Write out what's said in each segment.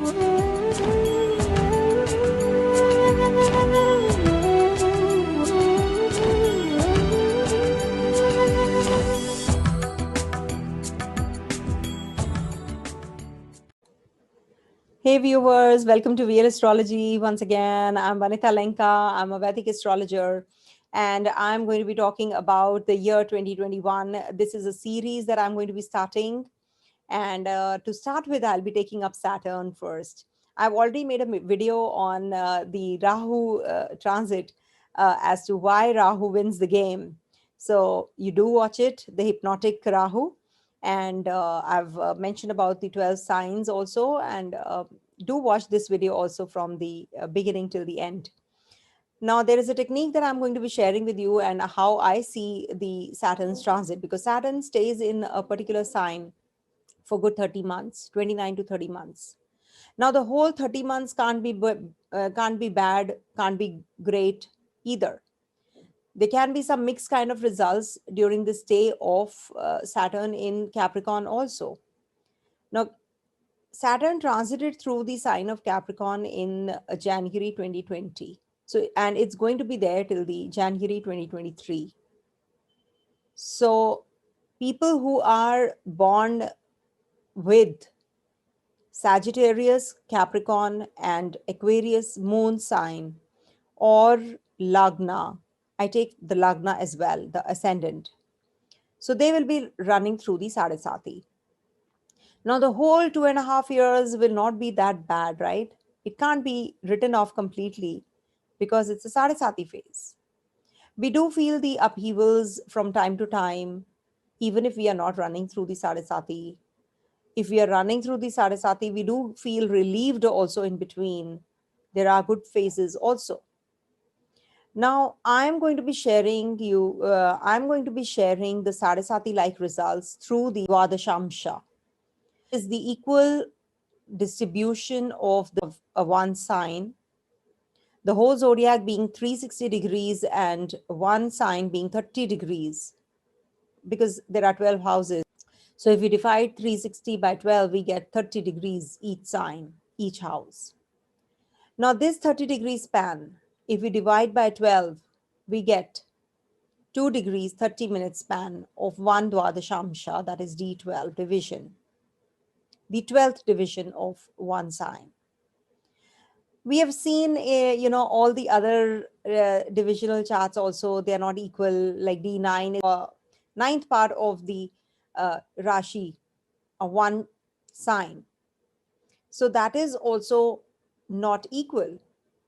Hey viewers, welcome to Real Astrology. Once again, I'm Vanita Lenka. I'm a Vedic astrologer, and I'm going to be talking about the year 2021. This is a series that I'm going to be starting. And to start with, I'll be taking up Saturn first. I've already made a video on the Rahu transit as to why Rahu wins the game. So you do watch it, the hypnotic Rahu. And I've mentioned about the 12 signs also. And do watch this video also from the beginning till the end. Now, there is a technique that I'm going to be sharing with you and how I see the Saturn's transit, because Saturn stays in a particular sign for good 30 months, 29 to 30 months. Now, the whole 30 months can't be bad, can't be great either. There can be some mixed kind of results during the stay of Saturn in Capricorn also. Now, Saturn transited through the sign of Capricorn in January 2020. So, and it's going to be there till the January 2023. So, people who are born with Sagittarius, Capricorn, and Aquarius moon sign or Lagna. I take the Lagna as well, the ascendant. So they will be running through the Sade Sati. Now, the whole 2.5 years will not be that bad, right? It can't be written off completely because it's a Sade Sati phase. We do feel the upheavals from time to time, even if we are not running through the Sade Sati. If we are running through the Sade Sati, we do feel relieved also in between. There are good phases also. Now, I'm going to be sharing the Sade Sati like results through the Dwadashamsha. Is the equal distribution of the one sign, the whole zodiac being 360 degrees and one sign being 30 degrees, because there are 12 houses. So if we divide 360 by 12, we get 30 degrees each sign, each house. Now this 30 degree span, if we divide by 12, we get 2 degrees 30 minute span of one Dwadashamsha, that is D12 division, the 12th division of one sign. We have seen, all the other divisional charts also, they are not equal, like D9 is ninth part of the Rashi, one sign. So that is also not equal.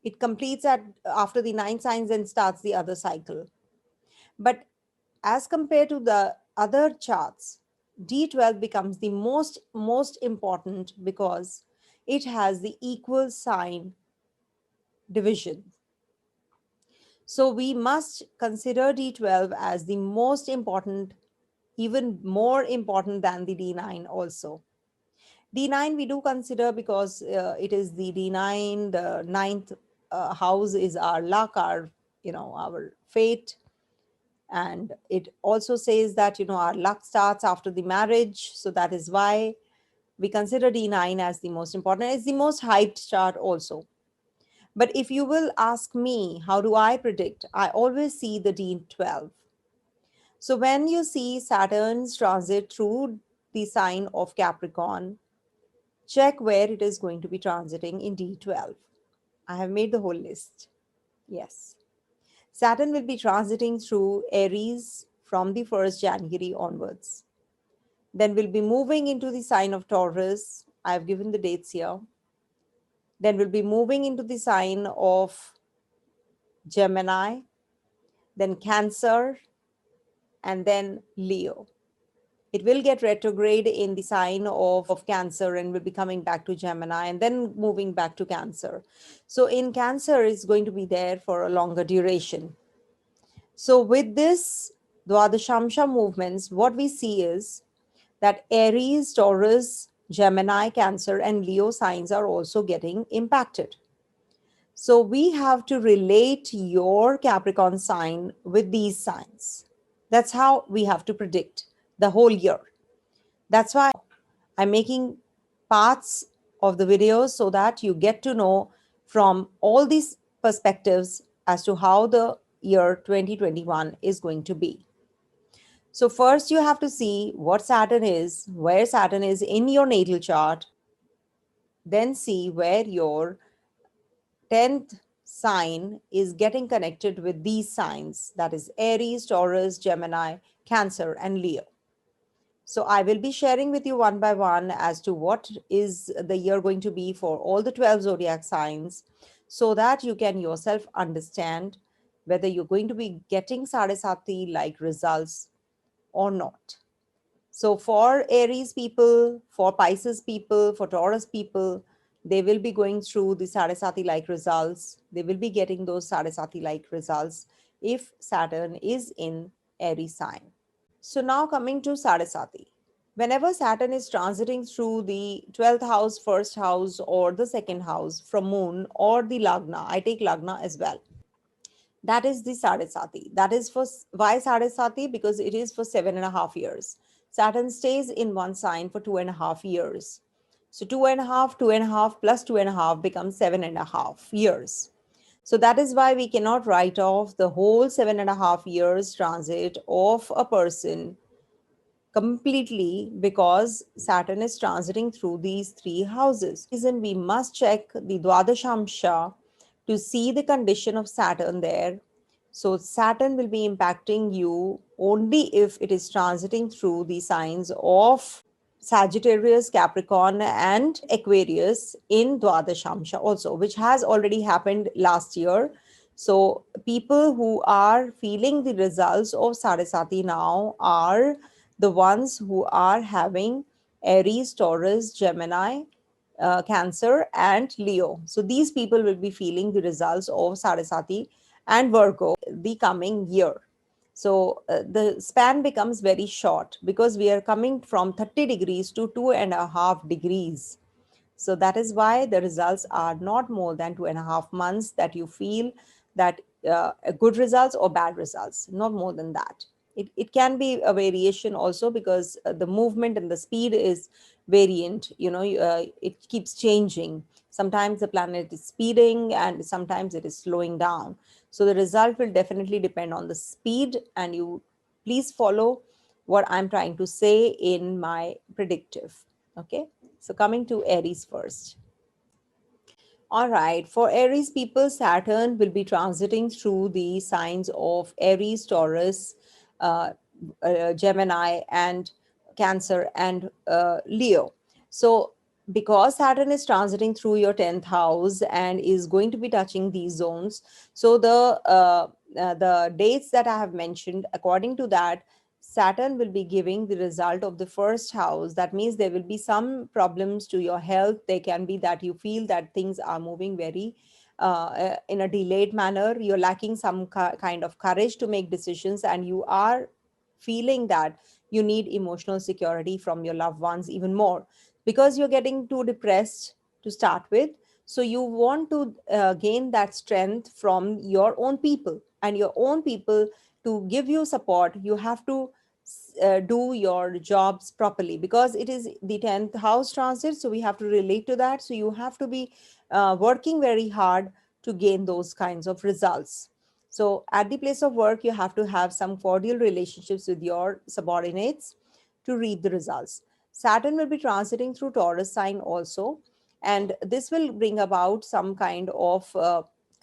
It completes after the 9 signs and starts the other cycle. But as compared to the other charts, D12 becomes the most important because it has the equal sign division. So we must consider D12 as the most important, even more important than the D9 also. D9 we do consider because it is the D9, the ninth house is our luck, our fate. And it also says that, our luck starts after the marriage. So that is why we consider D9 as the most important. It's the most hyped chart also. But if you will ask me, how do I predict? I always see the D12. So when you see Saturn's transit through the sign of Capricorn, check where it is going to be transiting in D12. I have made the whole list. Yes. Saturn will be transiting through Aries from the 1st January onwards. Then we'll be moving into the sign of Taurus. I've given the dates here. Then we'll be moving into the sign of Gemini, then Cancer, and then Leo. It will get retrograde in the sign of Cancer and will be coming back to Gemini and then moving back to Cancer. So in Cancer, it's going to be there for a longer duration. So with this Dwadashamsha movements, what we see is that Aries, Taurus, Gemini, Cancer, and Leo signs are also getting impacted. So we have to relate your Capricorn sign with these signs. That's how we have to predict the whole year. That's why I'm making parts of the videos so that you get to know from all these perspectives as to how the year 2021 is going to be. So first you have to see what Saturn is, where Saturn is in your natal chart, then see where your 10th sign is getting connected with these signs, that is Aries, Taurus, Gemini, Cancer, and Leo. So I will be sharing with you one by one as to what is the year going to be for all the 12 zodiac signs so that you can yourself understand whether you're going to be getting Sade Sati like results or not. So for Aries people, for Pisces people, for Taurus people, they will be going through the Sade Sati like results. They will be getting those Sade Sati like results if Saturn is in Aries sign. So now coming to Sade Sati. Whenever Saturn is transiting through the 12th house, first house, or the second house from moon or the Lagna, I take Lagna as well. That is the Sade Sati. That is for why Sade Sati? Because it is for 7.5 years. Saturn stays in one sign for 2.5 years. So 2.5, 2.5 plus 2.5 becomes 7.5 years. So that is why we cannot write off the whole 7.5 years transit of a person completely because Saturn is transiting through these three houses. Reason we must check the Dwadashamsha to see the condition of Saturn there. So Saturn will be impacting you only if it is transiting through the signs of Sagittarius, Capricorn, and Aquarius in Dwadashamsha also, which has already happened last year. So people who are feeling the results of Sade Sati now are the ones who are having Aries, Taurus, Gemini, Cancer, and Leo. So these people will be feeling the results of Sade Sati and Virgo the coming year. So the span becomes very short because we are coming from 30 degrees to 2.5 degrees. So that is why the results are not more than 2.5 months that you feel that good results or bad results, not more than that. It can be a variation also because the movement and the speed is variant, it keeps changing. Sometimes the planet is speeding and sometimes it is slowing down. So the result will definitely depend on the speed, and you please follow what I'm trying to say in my predictive. Okay, so coming to Aries first. All right, for Aries people, Saturn will be transiting through the signs of Aries, Taurus, uh, Gemini, and Cancer, and Leo. So because Saturn is transiting through your 10th house and is going to be touching these zones, so the dates that I have mentioned, according to that, Saturn will be giving the result of the first house. That means there will be some problems to your health. There can be that you feel that things are moving very in a delayed manner. You're lacking some kind of courage to make decisions, and you are feeling that you need emotional security from your loved ones even more because you're getting too depressed to start with. So you want to gain that strength from your own people, and your own people to give you support. You have to do your jobs properly because it is the 10th house transit, so we have to relate to that. So you have to be working very hard to gain those kinds of results. So at the place of work, you have to have some cordial relationships with your subordinates to reap the results. Saturn will be transiting through Taurus sign also, and this will bring about some kind of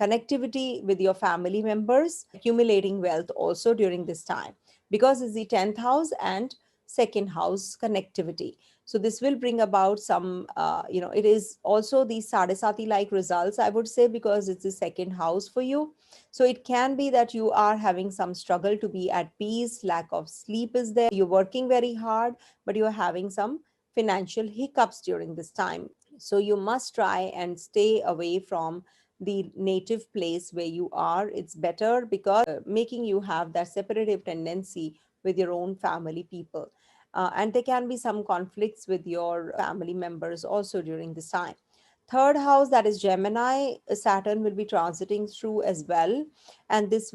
connectivity with your family members, accumulating wealth also during this time because it's the 10th house and second house connectivity. So this will bring about some, it is also the Sade Sati like results, I would say, because it's the second house for you. So it can be that you are having some struggle to be at peace, lack of sleep is there, you're working very hard, but you're having some financial hiccups during this time. So you must try and stay away from the native place where you are. It's better because making you have that separative tendency with your own family people. And there can be some conflicts with your family members also during this time. Third house, that is Gemini, Saturn will be transiting through as well. And this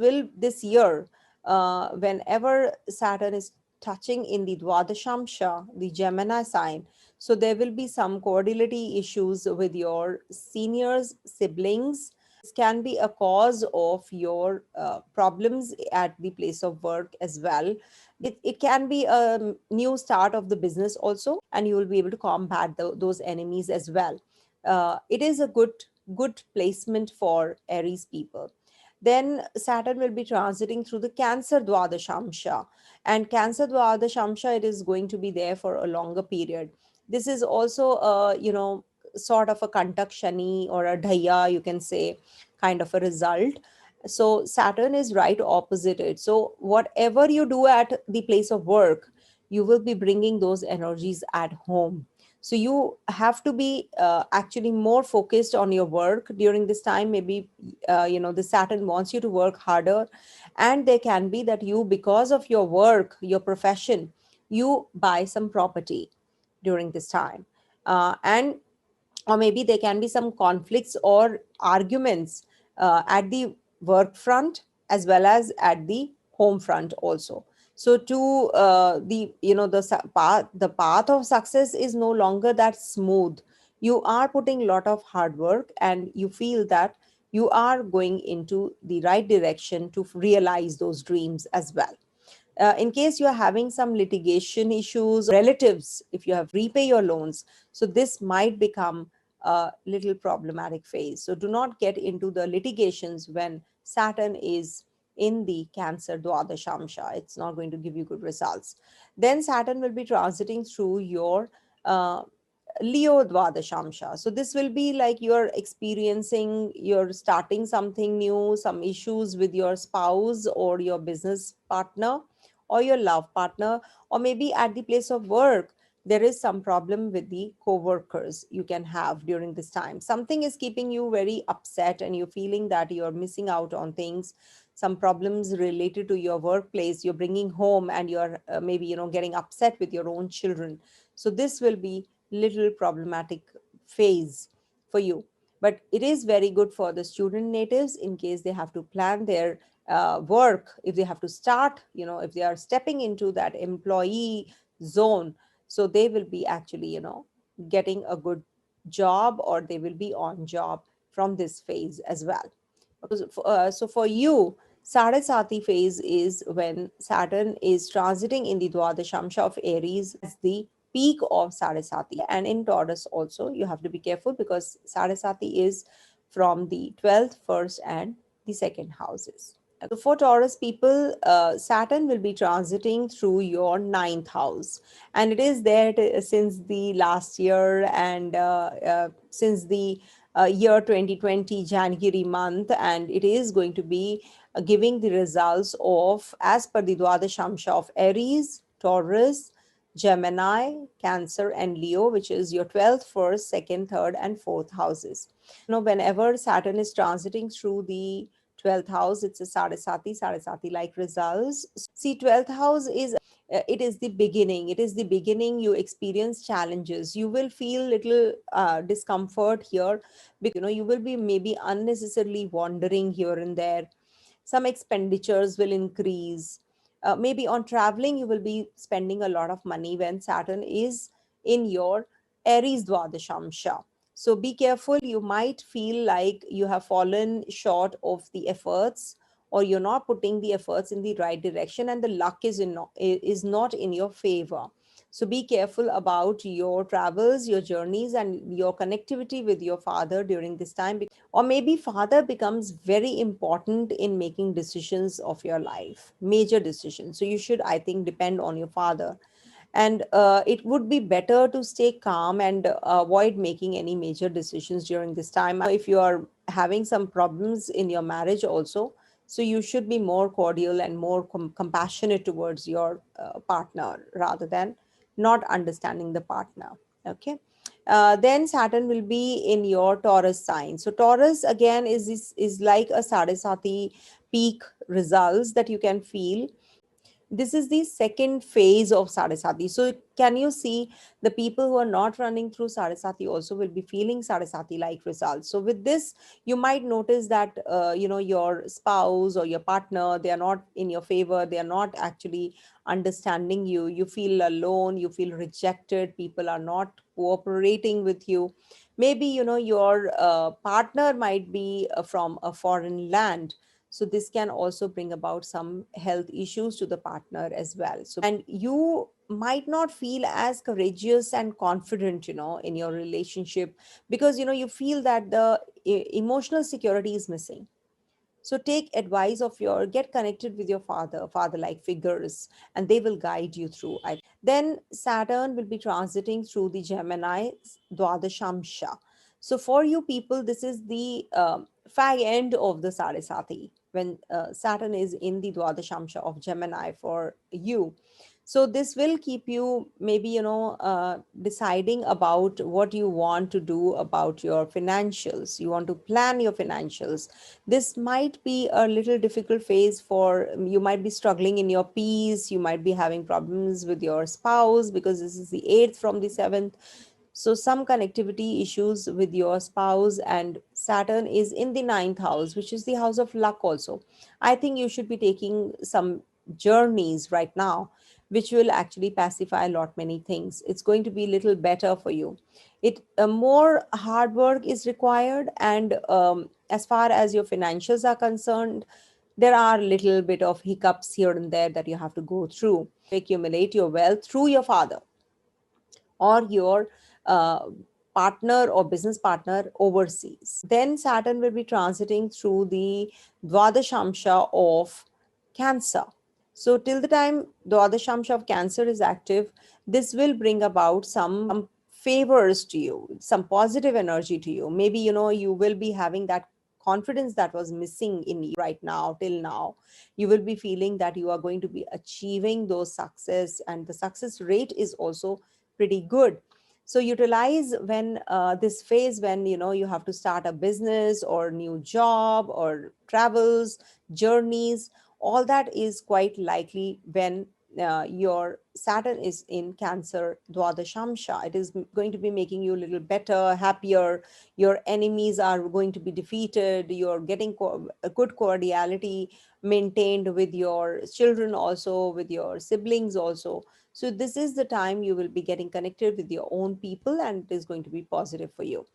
year, whenever Saturn is touching in the Dwadashamsha, the Gemini sign, So there will be some cordiality issues with your seniors, siblings. This can be a cause of your problems at the place of work as well. It can be a new start of the business also, and you will be able to combat those enemies as well. It is a good placement for Aries people. Then Saturn will be transiting through the Cancer Dwadashamsha, and Cancer Dwadashamsha, it is going to be there for a longer period. This is also a, sort of a Kantak Shani or a Dhaya, you can say, kind of a result. So Saturn is right opposite it. So whatever you do at the place of work, you will be bringing those energies at home. So you have to be actually more focused on your work during this time. Maybe the Saturn wants you to work harder, and there can be that you, because of your work, your profession, you buy some property during this time. And or maybe there can be some conflicts or arguments at the work front as well as at the home front also. So to the path of success is no longer that smooth. You are putting a lot of hard work, and you feel that you are going into the right direction to realize those dreams as well. In case you are having some litigation issues, relatives, if you have repay your loans, so this might become a little problematic phase. So do not get into the litigations when Saturn is in the Cancer Dwadashamsha. It's not going to give you good results. Then Saturn will be transiting through your Leo Dwadashamsha. So this will be like you're experiencing, you're starting something new, some issues with your spouse or your business partner or your love partner, or maybe at the place of work, there is some problem with the co-workers you can have during this time. Something is keeping you very upset, and you're feeling that you're missing out on things, some problems related to your workplace, you're bringing home, and you're maybe, getting upset with your own children. So this will be little problematic phase for you. But it is very good for the student natives in case they have to plan their work, if they have to start, if they are stepping into that employee zone, so they will be actually, getting a good job, or they will be on job from this phase as well. Because so for you, Sade Sati phase is when Saturn is transiting in the Dwadashamsha of Aries as the peak of Sade Sati. And in Taurus also, you have to be careful because Sade Sati is from the 12th, 1st, and the 2nd houses. So for Taurus people, Saturn will be transiting through your 9th house. And it is there since the last year, and since the year 2020 January month, and it is going to be giving the results of, as per the Dwadashamsha of Aries, Taurus, Gemini, Cancer, and Leo, which is your 12th, 1st, 2nd, 3rd, and 4th houses. Whenever Saturn is transiting through the 12th house, it's a Sade Sati like results. See, 12th house is it is the beginning. It is the beginning. You experience challenges. You will feel little discomfort here because you will be maybe unnecessarily wandering here and there. Some expenditures will increase. Maybe on traveling, you will be spending a lot of money when Saturn is in your Aries Dwadashamsha. So be careful. You might feel like you have fallen short of the efforts, or you're not putting the efforts in the right direction, and the luck is not in your favor. So be careful about your travels, your journeys, and your connectivity with your father during this time. Or maybe father becomes very important in making decisions of your life, major decisions. So you should, I think, depend on your father. And it would be better to stay calm and avoid making any major decisions during this time. If you are having some problems in your marriage also, so you should be more cordial and more compassionate towards your partner rather than not understanding the partner. Okay. Then Saturn will be in your Taurus sign. So Taurus again is like a Sade Sati peak results that you can feel. this is the second phase of Sade Sati. So can you see the people who are not running through Sade Sati also will be feeling Sade Sati like results. So with this, you might notice that your spouse or your partner, they are not in your favor. They are not actually understanding you. You feel alone. You feel rejected. People are not cooperating with you. Maybe your partner might be from a foreign land, so this can also bring about some health issues to the partner as well. So, and you might not feel as courageous and confident in your relationship, because you feel that the emotional security is missing. So take advice of get connected with your father like figures, and they will guide you through. Then Saturn will be transiting through the Gemini Dwadashamsha. So for you people, this is the fag end of the Sarasati, when Saturn is in the Dwadashamsha of Gemini for you. So this will keep you maybe deciding about what you want to do about your financials. You want to plan your financials. This might be a little difficult phase for you. Might be struggling in your peace. You might be having problems with your spouse, because this is the 8th from the 7th. So some connectivity issues with your spouse, and Saturn is in the 9th house, which is the house of luck also. I think you should be taking some journeys right now, which will actually pacify a lot many things. It's going to be a little better for you. It more hard work is required, and as far as your financials are concerned, there are little bit of hiccups here and there that you have to go through. Accumulate your wealth through your father or your uh, partner or business partner overseas. Then Saturn will be transiting through the Dwadashamsha of Cancer. So till the time Dwadashamsha of Cancer is active, this will bring about some favors to you, some positive energy to you. Maybe you will be having that confidence that was missing in you right now. Till now, you will be feeling that you are going to be achieving those success, and the success rate is also pretty good. So utilize when this phase, when you have to start a business or new job or travels, journeys, all that is quite likely when your Saturn is in Cancer Dwadashamsha. It is going to be making you a little better, happier. Your enemies are going to be defeated. You're getting a good cordiality maintained with your children, also with your siblings also. So this is the time you will be getting connected with your own people, and it is going to be positive for you.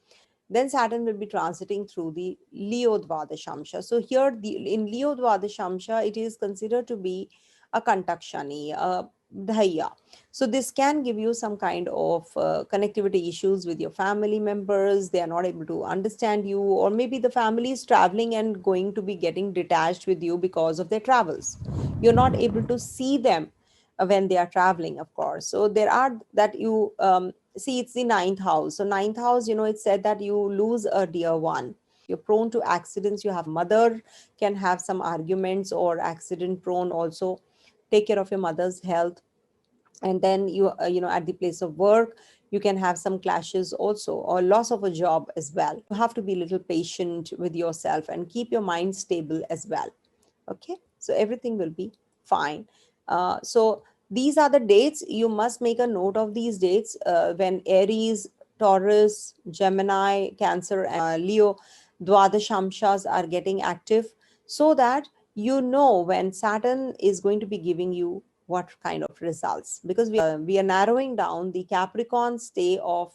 Then Saturn will be transiting through the Leo Dwadashamsha. So here, in Leo Dwadashamsha, it is considered to be a Kantakshani, a Dhaya. So this can give you some kind of connectivity issues with your family members. They are not able to understand you, or maybe the family is traveling and going to be getting detached with you because of their travels. You're not able to see them when they are traveling, of course. So there are that you see, it's the 9th house. So 9th house, it said that you lose a dear one. You're prone to accidents. You have mother can have some arguments or accident prone also. Take care of your mother's health. And then at the place of work, you can have some clashes also, or loss of a job as well. You have to be a little patient with yourself and keep your mind stable as well. Okay, so everything will be fine. So these are the dates. You must make a note of these dates when Aries, Taurus, Gemini, Cancer, and Leo Dwadashamshas are getting active, so that you know when Saturn is going to be giving you what kind of results. Because we are narrowing down the Capricorn stay of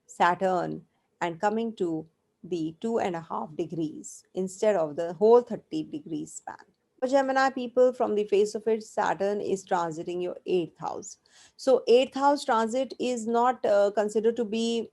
Saturn and coming to the 2.5 degrees instead of the whole 30 degrees span. For Gemini people, from the face of it, Saturn is transiting your 8th house. So 8th house transit is not considered to be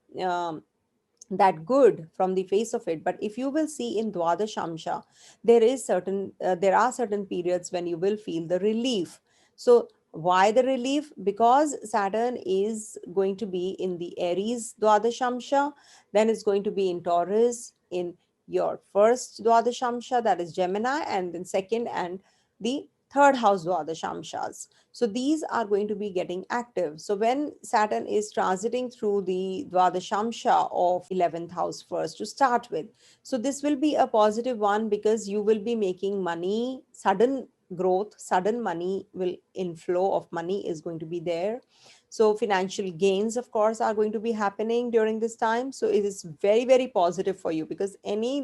that good from the face of it. But if you will see in Dwadashamsha, there are certain periods when you will feel the relief. So why the relief? Because Saturn is going to be in the Aries Dwadashamsha, then it's going to be in Taurus, in your first Dwadashamsha, that is Gemini, and then second and the third house Dwadashamshas. So these are going to be getting active. So when Saturn is transiting through the Dwadashamsha of 11th house first to start with, so this will be a positive one, because you will be making money, sudden growth, sudden money will inflow of money is going to be there. So financial gains, of course, are going to be happening during this time. So it is very, very positive for you, because any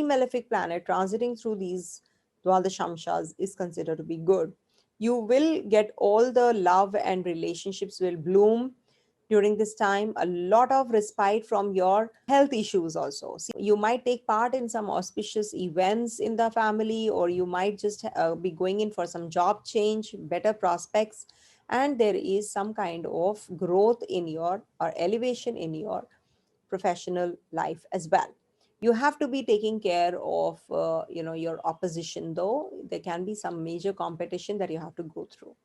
malefic planet transiting through these Dwadashamshas is considered to be good. You will get all the love and relationships will bloom during this time. A lot of respite from your health issues also. See, you might take part in some auspicious events in the family, or you might just be going in for some job change, better prospects, and there is some kind of growth in your or elevation in your professional life as well. You have to be taking care of your opposition, though there can be some major competition that you have to go through.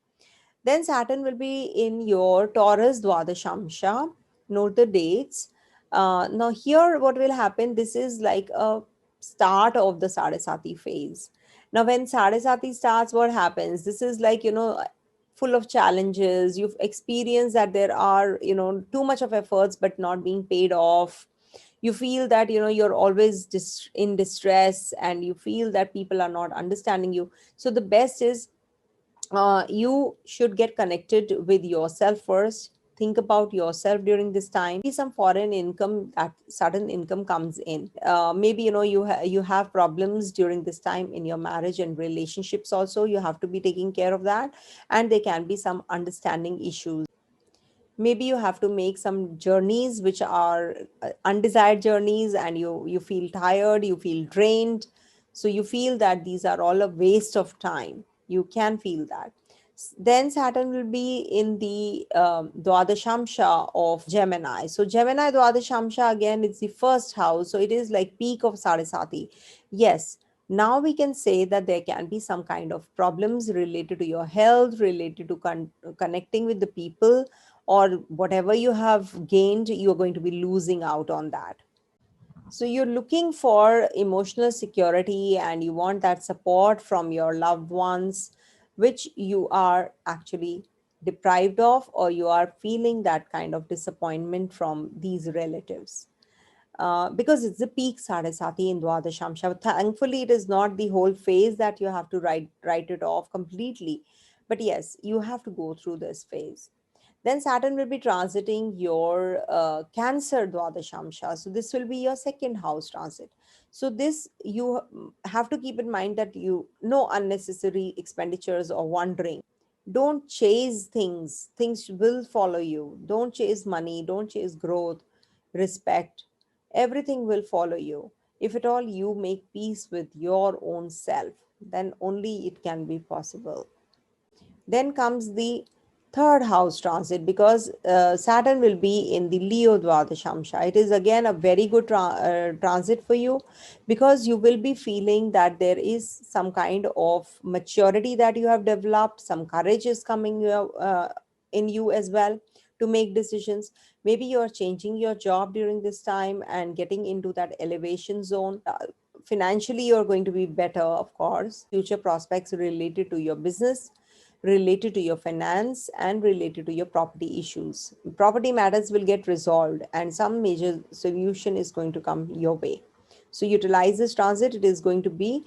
Then Saturn will be in your Taurus Dwadashamsha. Note the dates. Now here what will happen, this is like a start of the Sade Sati phase. Now when Sade Sati starts, what happens? This is like, full of challenges. You've experienced that there are, too much of efforts but not being paid off. You feel that, you're always in distress, and you feel that people are not understanding you. So the best is, you should get connected with yourself first. Think about yourself during this time. Maybe some foreign income, that sudden income comes in. Maybe you have problems during this time in your marriage and relationships also. You have to be taking care of that, and there can be some understanding issues. Maybe you have to make some journeys which are undesired journeys, and you feel tired, you feel drained. So you feel that these are all a waste of time. You can feel that. Then Saturn will be in the Dwadashamsha of Gemini. So Gemini Dwadashamsha, again, it's the first house. So it is like peak of Sade Sati. Yes, now we can say that there can be some kind of problems related to your health, related to connecting with the people, or whatever you have gained, you're going to be losing out on that. So you're looking for emotional security, and you want that support from your loved ones, which you are actually deprived of, or you are feeling that kind of disappointment from these relatives. Because it's the peak Sade Sati in Dwadashamsha. Thankfully, it is not the whole phase that you have to write it off completely. But yes, you have to go through this phase. Then Saturn will be transiting your Cancer Dwadashamsha. So this will be your second house transit. So this, you have to keep in mind that you no unnecessary expenditures or wandering. Don't chase things. Things will follow you. Don't chase money. Don't chase growth, respect. Everything will follow you. If at all you make peace with your own self, then only it can be possible. Then comes the third house transit, because Saturn will be in the Leo Dwadashamsha. It is again a very good transit for you, because you will be feeling that there is some kind of maturity that you have developed, some courage is coming in you as well to make decisions. Maybe you are changing your job during this time and getting into that elevation zone. Financially, you're going to be better, of course. Future prospects related to your business, related to your finance, and related to your property issues. Property matters will get resolved, and some major solution is going to come your way. So utilize this transit. It is going to be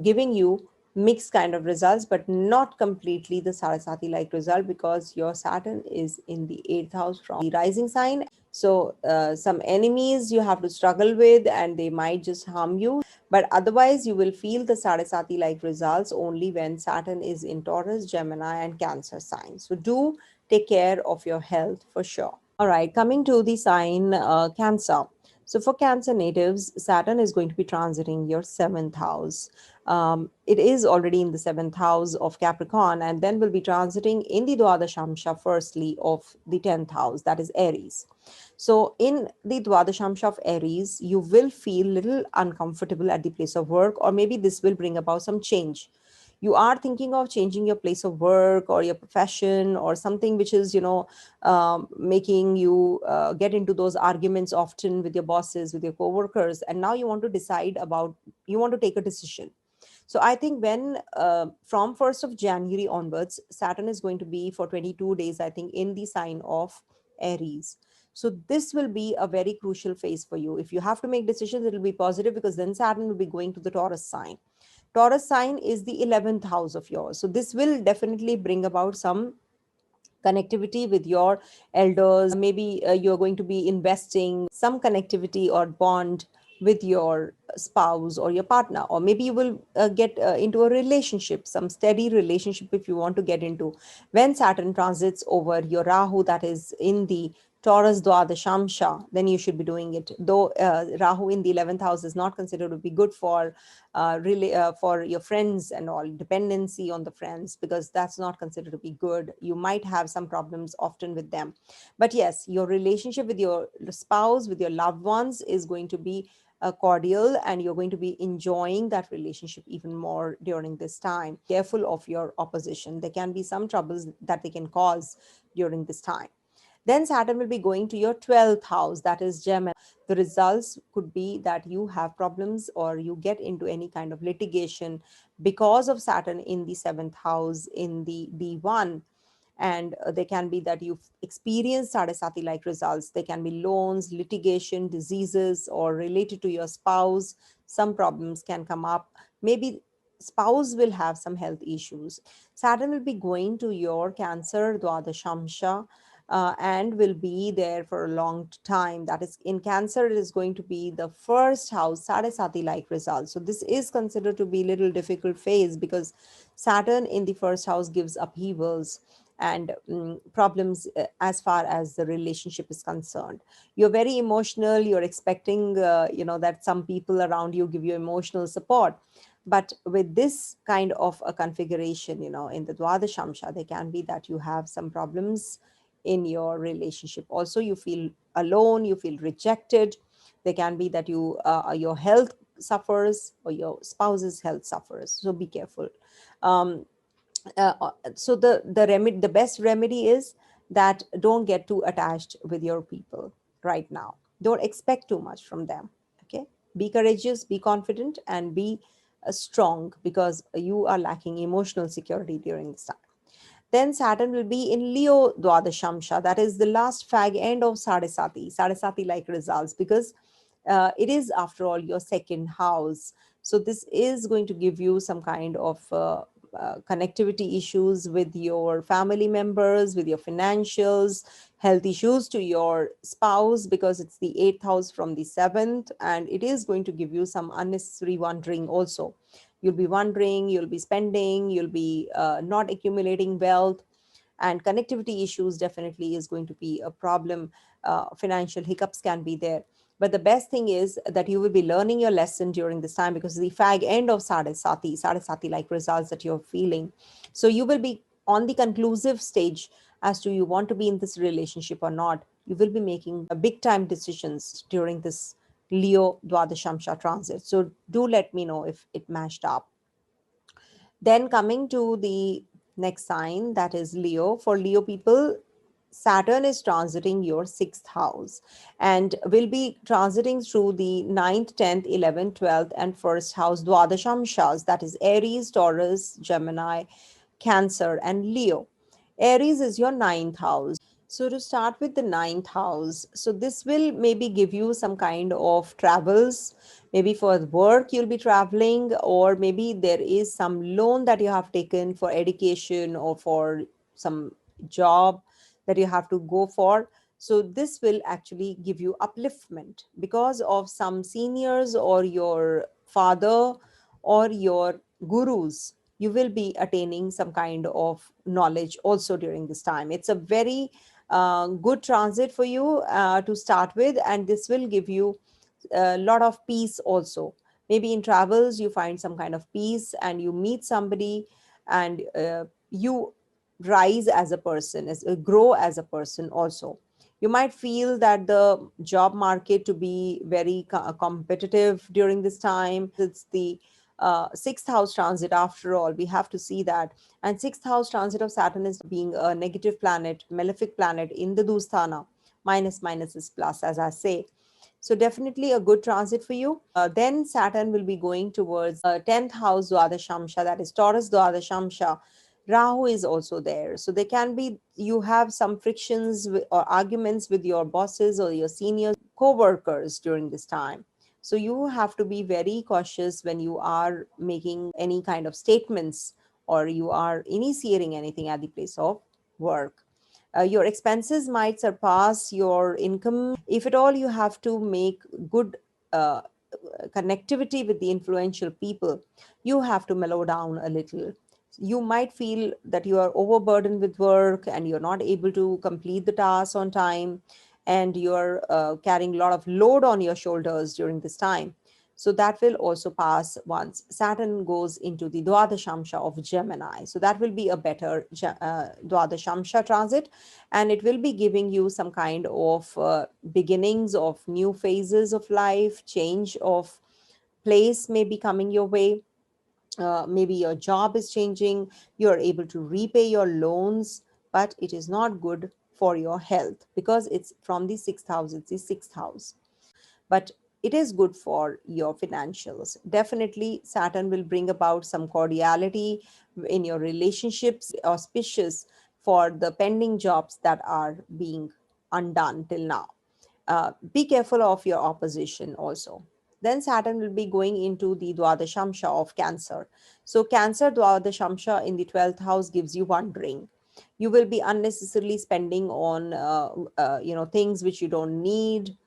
giving you mixed kind of results, but not completely the Sarasati like result, because your Saturn is in the 8th house from the rising sign. So some enemies you have to struggle with, and they might just harm you. But otherwise, you will feel the Sarasati like results only when Saturn is in Taurus, Gemini, and Cancer signs. So do take care of your health for sure. All right, coming to the sign Cancer. So for Cancer natives, Saturn is going to be transiting your 7th house. It is already in the 7th house of Capricorn, and then will be transiting in the Dwadashamsha firstly of the 10th house, that is Aries. So in the Dwadashamsha of Aries, you will feel little uncomfortable at the place of work, or maybe this will bring about some change. You are thinking of changing your place of work or your profession, or something which is, making you get into those arguments often with your bosses, with your co-workers, and now you want to decide about, you want to take a decision. So I think when from 1st of January onwards, Saturn is going to be for 22 days, I think, in the sign of Aries. So this will be a very crucial phase for you. If you have to make decisions, it will be positive, because then Saturn will be going to the Taurus sign. Taurus sign is the 11th house of yours. So this will definitely bring about some connectivity with your elders. Maybe you're going to be investing some connectivity or bond with your spouse or your partner, or maybe you will get into a relationship, some steady relationship if you want to get into. When Saturn transits over your Rahu, that is in the Taurus Dwadashamsha, then you should be doing it. Though Rahu in the 11th house is not considered to be good for really for your friends and all, dependency on the friends, because that's not considered to be good. You might have some problems often with them. But yes, your relationship with your spouse, with your loved ones is going to be cordial, and you're going to be enjoying that relationship even more during this time. Careful of your opposition. There can be some troubles that they can cause during this time. Then Saturn will be going to your 12th house, that is Gemini. The results could be that you have problems or you get into any kind of litigation because of Saturn in the 7th house in the D1. And they can be that you've experienced Sade Sati like results. They can be loans, litigation, diseases, or related to your spouse. Some problems can come up. Maybe spouse will have some health issues. Saturn will be going to your Cancer Dwadashamsha, and will be there for a long time. That is, in Cancer, it is going to be the first house, Sade Sati like results. So this is considered to be a little difficult phase, because Saturn in the first house gives upheavals and problems as far as the relationship is concerned. You're very emotional. You're expecting, that some people around you give you emotional support. But with this kind of a configuration, in the Dwadashamsha, there can be that you have some problems in your relationship. Also, you feel alone, you feel rejected. There can be that your health suffers or your spouse's health suffers. So be careful. So the best remedy is that don't get too attached with your people right now. Don't expect too much from them. Okay, be courageous, be confident, and be strong, because you are lacking emotional security during this time. Then Saturn will be in Leo Dwadashamsha. That is the last fag end of Sade Sati like results, because it is, after all, your second house. So this is going to give you some kind of connectivity issues with your family members, with your financials, health issues to your spouse, because it's the 8th house from the 7th, and it is going to give you some unnecessary wandering also. You'll be wondering, you'll be spending, you'll be not accumulating wealth, and connectivity issues definitely is going to be a problem. Financial hiccups can be there. But the best thing is that you will be learning your lesson during this time, because the fag end of Sade Sati like results that you're feeling. So you will be on the conclusive stage as to you want to be in this relationship or not. You will be making a big time decisions during this Leo Dwadashamsha transit. So do let me know if it matched up. Then coming to the next sign, that is Leo. For Leo people, Saturn is transiting your 6th house and will be transiting through the 9th, 10th, 11th, 12th, and 1st house Dwadashamshas, that is Aries, Taurus, Gemini, Cancer, and Leo. Aries is your 9th house. So to start with the 9th house, so this will maybe give you some kind of travels. Maybe for work you'll be traveling, or maybe there is some loan that you have taken for education or for some job that you have to go for. So this will actually give you upliftment because of some seniors or your father or your gurus. You will be attaining some kind of knowledge also during this time. It's a very good transit for you to start with, and this will give you a lot of peace also. Maybe in travels you find some kind of peace, and you meet somebody, and you rise as a person, grow as a person also. You might feel that the job market to be very competitive during this time. It's the 6th house transit, after all, we have to see that. And 6th house transit of Saturn is being a negative planet, malefic planet in the Dusthana. Minus minus is plus, as I say. So definitely a good transit for you. Then Saturn will be going towards 10th house Dwadashamsha, that is Taurus Dwadashamsha. Rahu is also there. So there can be, you have some frictions or arguments with your bosses or your seniors, co-workers during this time. So you have to be very cautious when you are making any kind of statements or you are initiating anything at the place of work. Your expenses might surpass your income. If at all you have to make good uh, connectivity with the influential people, you have to mellow down a little. You might feel that you are overburdened with work and you're not able to complete the tasks on time, and you're carrying a lot of load on your shoulders during this time. So that will also pass once Saturn goes into the Dwadashamsha of Gemini. So that will be a better Dwadashamsha transit, and it will be giving you some kind of beginnings of new phases of life, change of place may be coming your way. Maybe your job is changing, you're able to repay your loans, but it is not good for your health because it's from the sixth house, it's the sixth house. But it is good for your financials. Definitely, Saturn will bring about some cordiality in your relationships, auspicious for the pending jobs that are being undone till now. Be careful of your opposition also. Then Saturn will be going into the Dwadashamsha of Cancer. So Cancer Dwadashamsha in the 12th house gives you wandering. You will be unnecessarily spending on things which you don't need,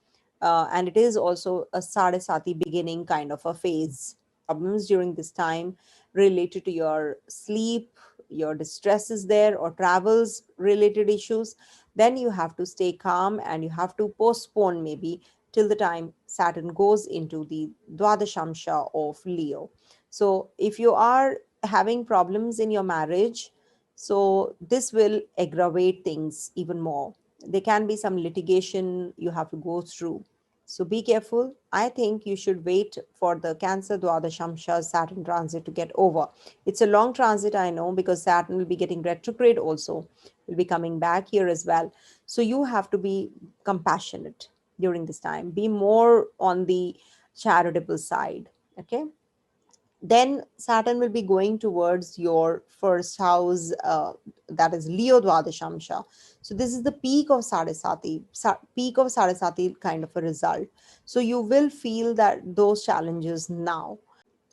and it is also a Sade Sati beginning kind of a phase. Problems during this time related to your sleep, your distresses there, or travels related issues, then you have to stay calm and you have to postpone maybe till the time Saturn goes into the Dwadashamsha of Leo. So if you are having problems in your marriage, so this will aggravate things even more. There can be some litigation you have to go through. So be careful. I think you should wait for the Cancer Dwadashamsha Saturn transit to get over. It's a long transit, I know, because Saturn will be getting retrograde also, will be coming back here as well. So you have to be compassionate during this time. Be more on the charitable side. Okay. Then Saturn will be going towards your first house, that is Leo Dwadashamsha. So this is the peak of Sade Sati, peak of Sade Sati kind of a result. So you will feel that those challenges now.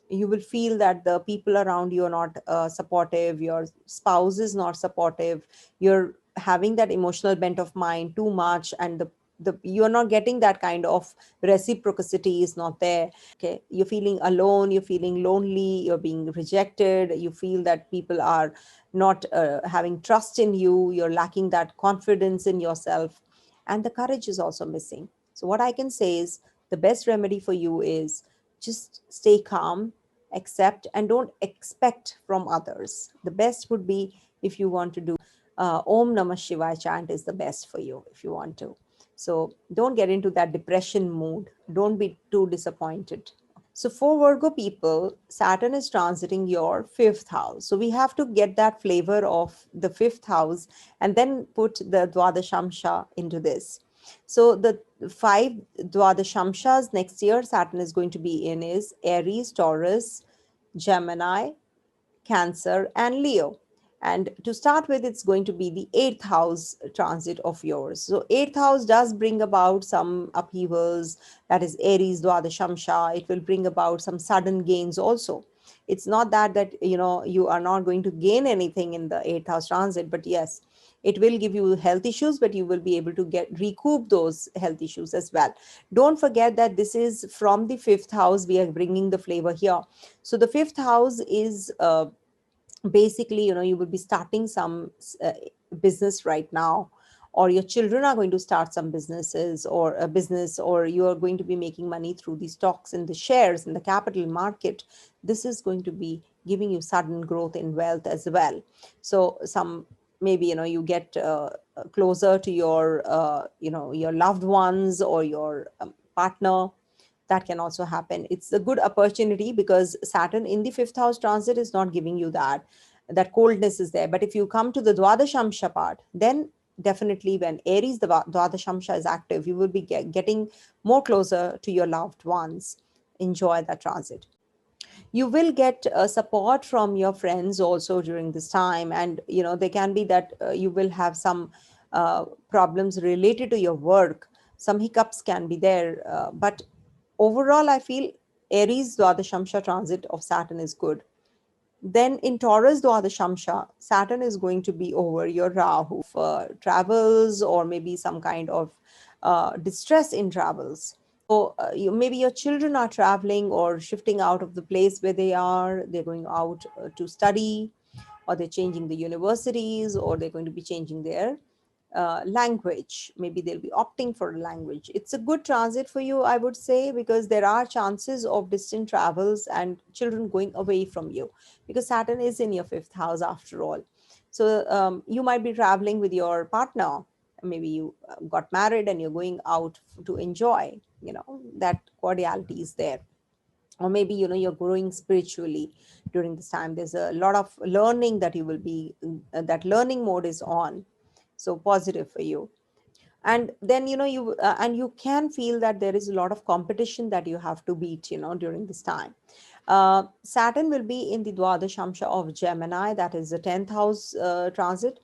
You will feel that the people around you are not supportive, your spouse is not supportive, you're having that emotional bent of mind too much, and the you're not getting that kind of reciprocity is not there. Okay, you're feeling alone, you're feeling lonely, you're being rejected, you feel that people are not having trust in you, you're lacking that confidence in yourself, and the courage is also missing. So what I can say is the best remedy for you is just stay calm, accept, and don't expect from others. The best would be if you want to do Om Namah Shivaya chant is the best for you if you want to. So don't get into that depression mood. Don't be too disappointed. So for Virgo people, Saturn is transiting your fifth house. So we have to get that flavor of the fifth house and then put the Dwadashamsha into this. So the five Dwadashamshas next year Saturn is going to be in is Aries, Taurus, Gemini, Cancer, and Leo. And to start with, it's going to be the eighth house transit of yours. So, eighth house does bring about some upheavals. That is Aries, Dwadashamsha. It will bring about some sudden gains also. It's not that you are not going to gain anything in the eighth house transit, but yes, it will give you health issues, but you will be able to get recoup those health issues as well. Don't forget that this is from the fifth house. We are bringing the flavor here. So the fifth house is basically, you will be starting some uh, business right now, or your children are going to start some businesses or a business, or you are going to be making money through the stocks and the shares in the capital market. This is going to be giving you sudden growth in wealth as well. So some, maybe you get closer to your your loved ones or your partner. That can also happen. It's a good opportunity because Saturn in the fifth house transit is not giving you that coldness is there. But if you come to the Dwadashamsha part, then definitely when Aries, the Dwadashamsha is active, you will be getting more closer to your loved ones. Enjoy that transit. You will get support from your friends also during this time, and there can be that you will have some problems related to your work. Some hiccups can be there, but Overall, I feel Aries Dwadashamsha transit of Saturn is good. Then in Taurus Dwadashamsha, Saturn is going to be over your Rahu for travels or maybe some kind of distress in travels. So maybe your children are traveling or shifting out of the place where they are. They're going out to study, or they're changing the universities, or they're going to be changing their language. Maybe they'll be opting for a language. It's a good transit for you, I would say, because there are chances of distant travels and children going away from you, because Saturn is in your fifth house after all. So you might be traveling with your partner. Maybe you got married and you're going out to enjoy, that cordiality is there. Or maybe you're growing spiritually during this time. There's a lot of learning that you will be that learning mode is on, so positive for you. And then you can feel that there is a lot of competition that you have to beat during this time. Saturn will be in the Dwadashamsha of Gemini, that is the 10th house transit.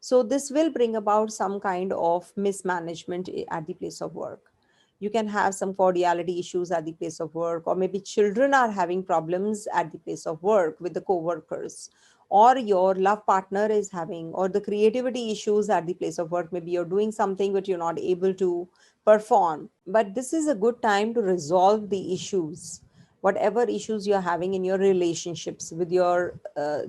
So this will bring about some kind of mismanagement at the place of work. You can have some cordiality issues at the place of work, or maybe children are having problems at the place of work with the co-workers, or your love partner is having, or the creativity issues at the place of work. Maybe you're doing something but you're not able to perform. But this is a good time to resolve the issues, whatever issues you're having in your relationships with your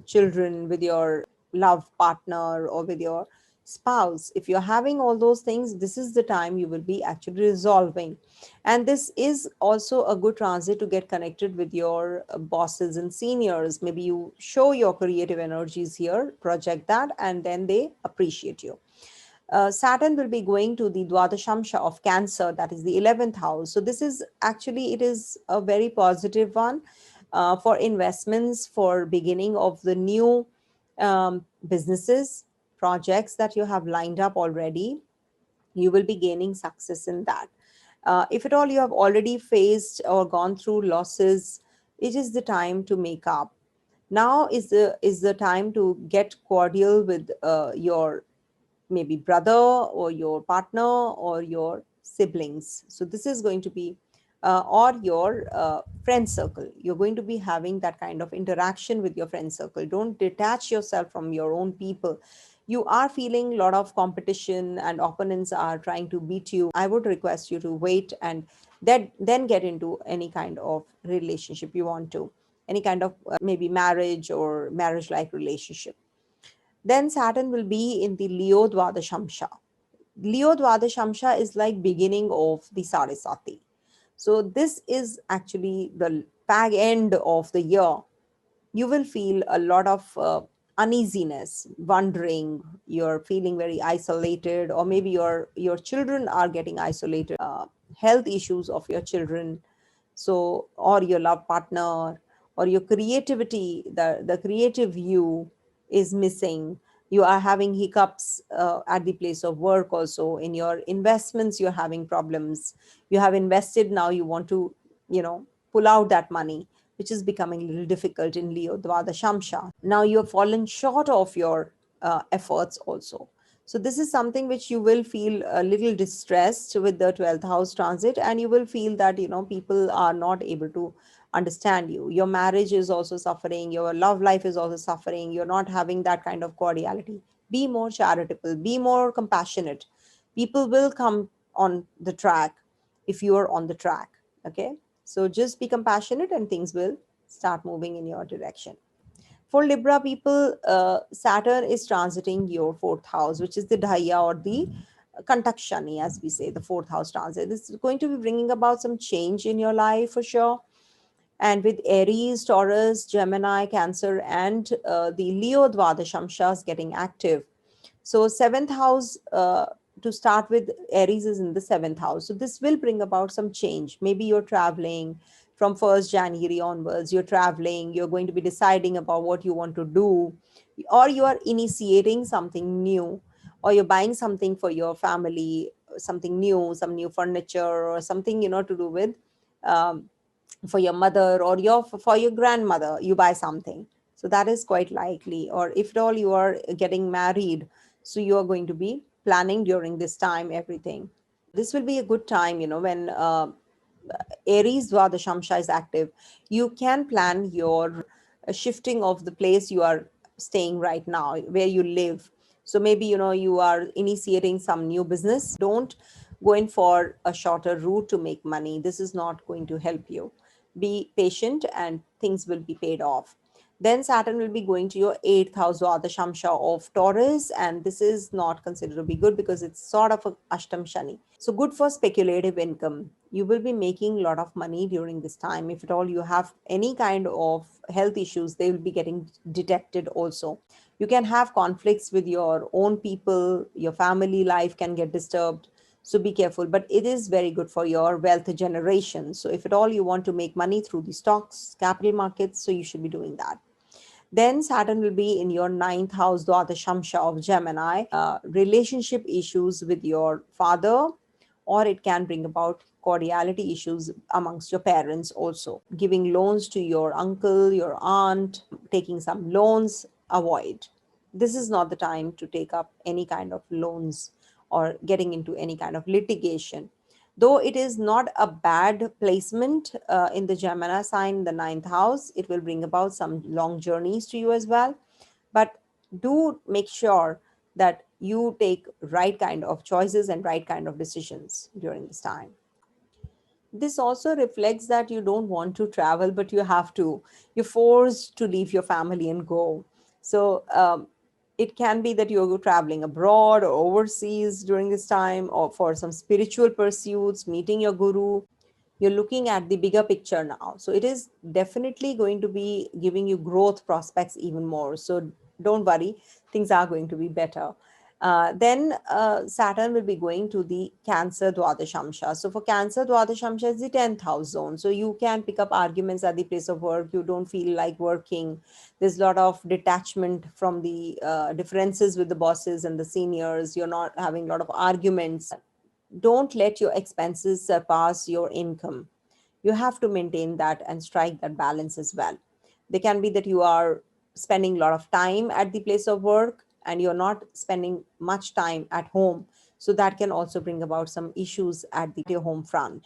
children, with your love partner, or with your spouse. If you're having all those things, this is the time you will be actually resolving. And this is also a good transit to get connected with your bosses and seniors. Maybe you show your creative energies here, project that, and then they appreciate you. Saturn will be going to the Dwadashamsha of Cancer, that is the 11th house. So this is actually, it is a very positive one for investments, for beginning of the new businesses, projects that you have lined up already. You will be gaining success in that. If at all you have already faced or gone through losses, it is the time to make up. Now is the time to get cordial with your maybe brother or your partner or your siblings. So this is going to be or your friend circle. You're going to be having that kind of interaction with your friend circle. Don't detach yourself from your own people. You are feeling a lot of competition and opponents are trying to beat you. I would request you to wait and then get into any kind of relationship you want to, any kind of maybe marriage or marriage like relationship. Then Saturn will be in the Leo Dwadashamsha. Leo Dwadashamsha is like beginning of the Sade Sati. So this is actually the fag end of the year. You will feel a lot of uneasiness, wondering, you're feeling very isolated, or maybe your children are getting isolated, health issues of your children, so, or your love partner, or your creativity, the creative you is missing. You are having hiccups at the place of work. Also in your investments you're having problems. You have invested, now you want to pull out that money, which is becoming a little difficult in Leo Dwadashamsha. Now you have fallen short of your efforts also. So this is something which you will feel a little distressed with the 12th house transit, and you will feel that people are not able to understand you. Your marriage is also suffering, your love life is also suffering, you're not having that kind of cordiality. Be more charitable, be more compassionate. People will come on the track if you are on the track. Okay, so just be compassionate and things will start moving in your direction. For Libra people, Saturn is transiting your fourth house, which is the Dhaya or the Kantakshani, as we say, the fourth house transit. This is going to be bringing about some change in your life for sure. And with Aries, Taurus, Gemini, Cancer, and the Leo Dwadashamshas getting active. So seventh house, to start with, Aries is in the seventh house. So this will bring about some change. Maybe you're traveling from 1st January onwards. You're traveling, you're going to be deciding about what you want to do, or you are initiating something new, or you're buying something for your family, something new, some new furniture, or something, to do with um, for your mother, or for your grandmother, you buy something. So that is quite likely. Or if at all you are getting married, so you are going to be planning during this time everything. This will be a good time when Aries Dwadashamsha is active, you can plan your shifting of the place you are staying right now, where you live. So maybe, you are initiating some new business. Don't go in for a shorter route to make money. This is not going to help you. Be patient and things will be paid off. Then Saturn will be going to your 8th house, Dwadashamsha of Taurus, and this is not considered to be good because it's sort of a Ashtam Shani. So good for speculative income. You will be making a lot of money during this time. If at all you have any kind of health issues, they will be getting detected also. You can have conflicts with your own people, your family life can get disturbed. So be careful, but it is very good for your wealth generation. So if at all you want to make money through the stocks, capital markets, so you should be doing that. Then Saturn will be in your 9th house, Dwadashamsha of Gemini. Relationship issues with your father, or it can bring about cordiality issues amongst your parents also. Giving loans to your uncle, your aunt, taking some loans, avoid. This is not the time to take up any kind of loans or getting into any kind of litigation. Though it is not a bad placement in the Gemini sign, the 9th house, it will bring about some long journeys to you as well. But do make sure that you take right kind of choices and right kind of decisions during this time. This also reflects that you don't want to travel, but you have to. You're forced to leave your family and go. So it can be that you're traveling abroad or overseas during this time, or for some spiritual pursuits, meeting your guru. You're looking at the bigger picture now. So it is definitely going to be giving you growth prospects even more. So don't worry, things are going to be better. Then Saturn will be going to the Cancer Dwadashamsha. So for Cancer Dwadashamsha is the 10th house zone. So you can pick up arguments at the place of work. You don't feel like working. There's a lot of detachment from the differences with the bosses and the seniors. You're not having a lot of arguments. Don't let your expenses surpass your income. You have to maintain that and strike that balance as well. They can be that you are spending a lot of time at the place of work and you're not spending much time at home. So that can also bring about some issues at the home front.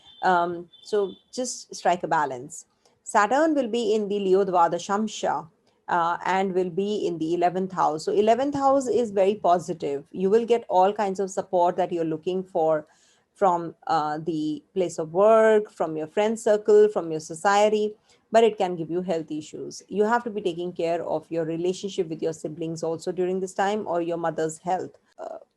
So just strike a balance. Saturn will be in the Leo Dwadashamsha and will be in the 11th house. So 11th house is very positive. You will get all kinds of support that you're looking for from the place of work, from your friend circle, from your society, but it can give you health issues. You have to be taking care of your relationship with your siblings also during this time, or your mother's health,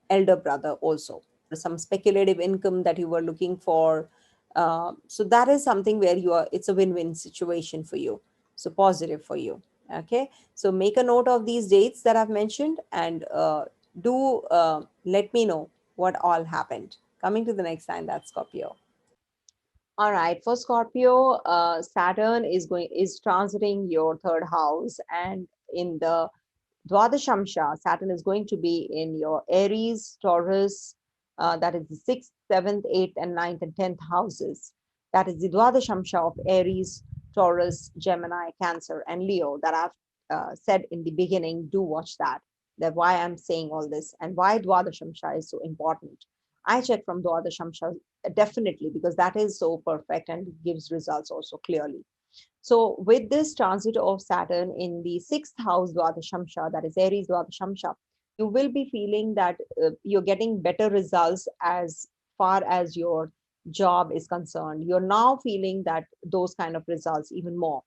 elder brother also. Some speculative income that you were looking for. So that is something where it's a win-win situation for you. So positive for you. Okay. So make a note of these dates that I've mentioned and do let me know what all happened. Coming to the next sign, that's Scorpio. All right, for Scorpio, Saturn is transiting your third house, and in the Dwadashamsha, Saturn is going to be in your Aries, Taurus, that is the 6th, 7th, 8th, and 9th and 10th houses. That is the Dwadashamsha of Aries, Taurus, Gemini, Cancer, and Leo that I've said in the beginning. Do watch that. That why I'm saying all this and why Dwadashamsha is so important. I check from Dwadashamsha definitely because that is so perfect and gives results also clearly. So with this transit of Saturn in the 6th house Dwadashamsha, that is Aries Dwadashamsha, you will be feeling that you're getting better results as far as your job is concerned. You're now feeling that those kind of results even more.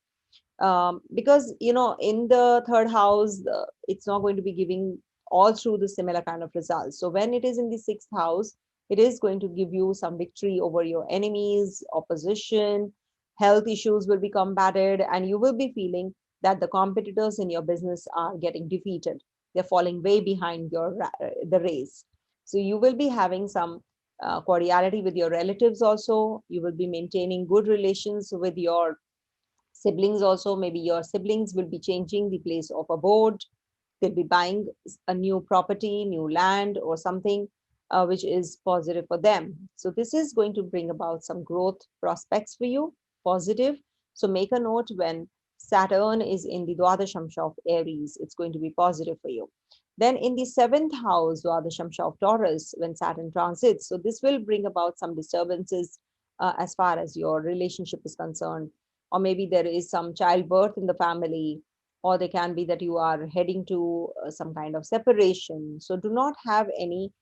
Because in the third house it's not going to be giving all through the similar kind of results. So when it is in the 6th house, it is going to give you some victory over your enemies, opposition, health issues will be combated, and you will be feeling that the competitors in your business are getting defeated. They're falling way behind the race. So you will be having some cordiality with your relatives also. You will be maintaining good relations with your siblings also. Maybe your siblings will be changing the place of abode. They'll be buying a new property, new land, or something which is positive for them. So this is going to bring about some growth prospects for you, positive. So make a note when Saturn is in the Dwadashamsha of Aries, it's going to be positive for you. Then in the 7th house, Dwadashamsha of Taurus, when Saturn transits, so this will bring about some disturbances as far as your relationship is concerned, or maybe there is some childbirth in the family, or there can be that you are heading to some kind of separation. So do not have any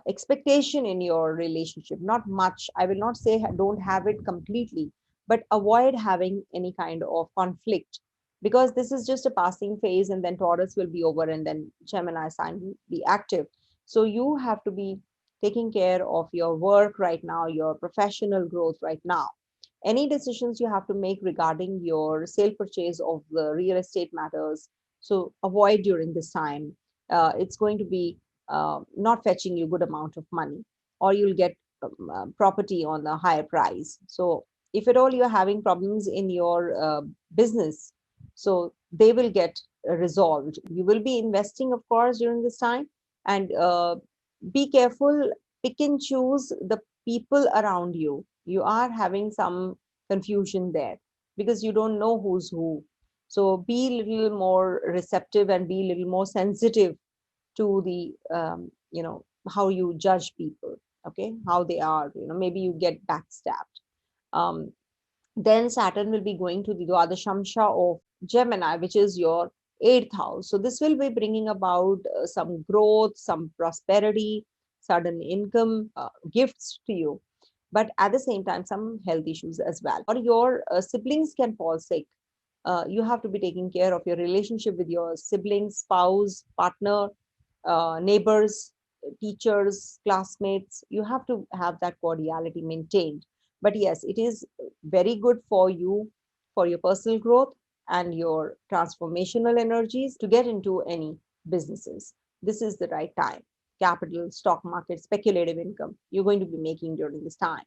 expectation in your relationship, not much. I will not say don't have it completely, but avoid having any kind of conflict, because this is just a passing phase, and then Taurus will be over, and then Gemini sign will be active. So you have to be taking care of your work right now, your professional growth right now. Any decisions you have to make regarding your sale purchase of the real estate matters, so avoid during this time. It's going to be not fetching you good amount of money, or you'll get property on a higher price. So if at all you're having problems in your business, so they will get resolved. You will be investing, of course, during this time, and be careful, pick and choose the people around you. You are having some confusion there because you don't know who's who. So be a little more receptive and be a little more sensitive to the how you judge people, okay, how they are, maybe you get backstabbed. Then Saturn will be going to the Dwadashamsha of Gemini, which is your eighth house. So this will be bringing about some growth, some prosperity, sudden income, gifts to you, but at the same time some health issues as well, or your siblings can fall sick. You have to be taking care of your relationship with your siblings, spouse, partner, neighbors, teachers, classmates. You have to have that cordiality maintained. But yes, it is very good for you, for your personal growth and your transformational energies to get into any businesses. This is the right time. Capital, stock market, speculative income, you're going to be making during this time.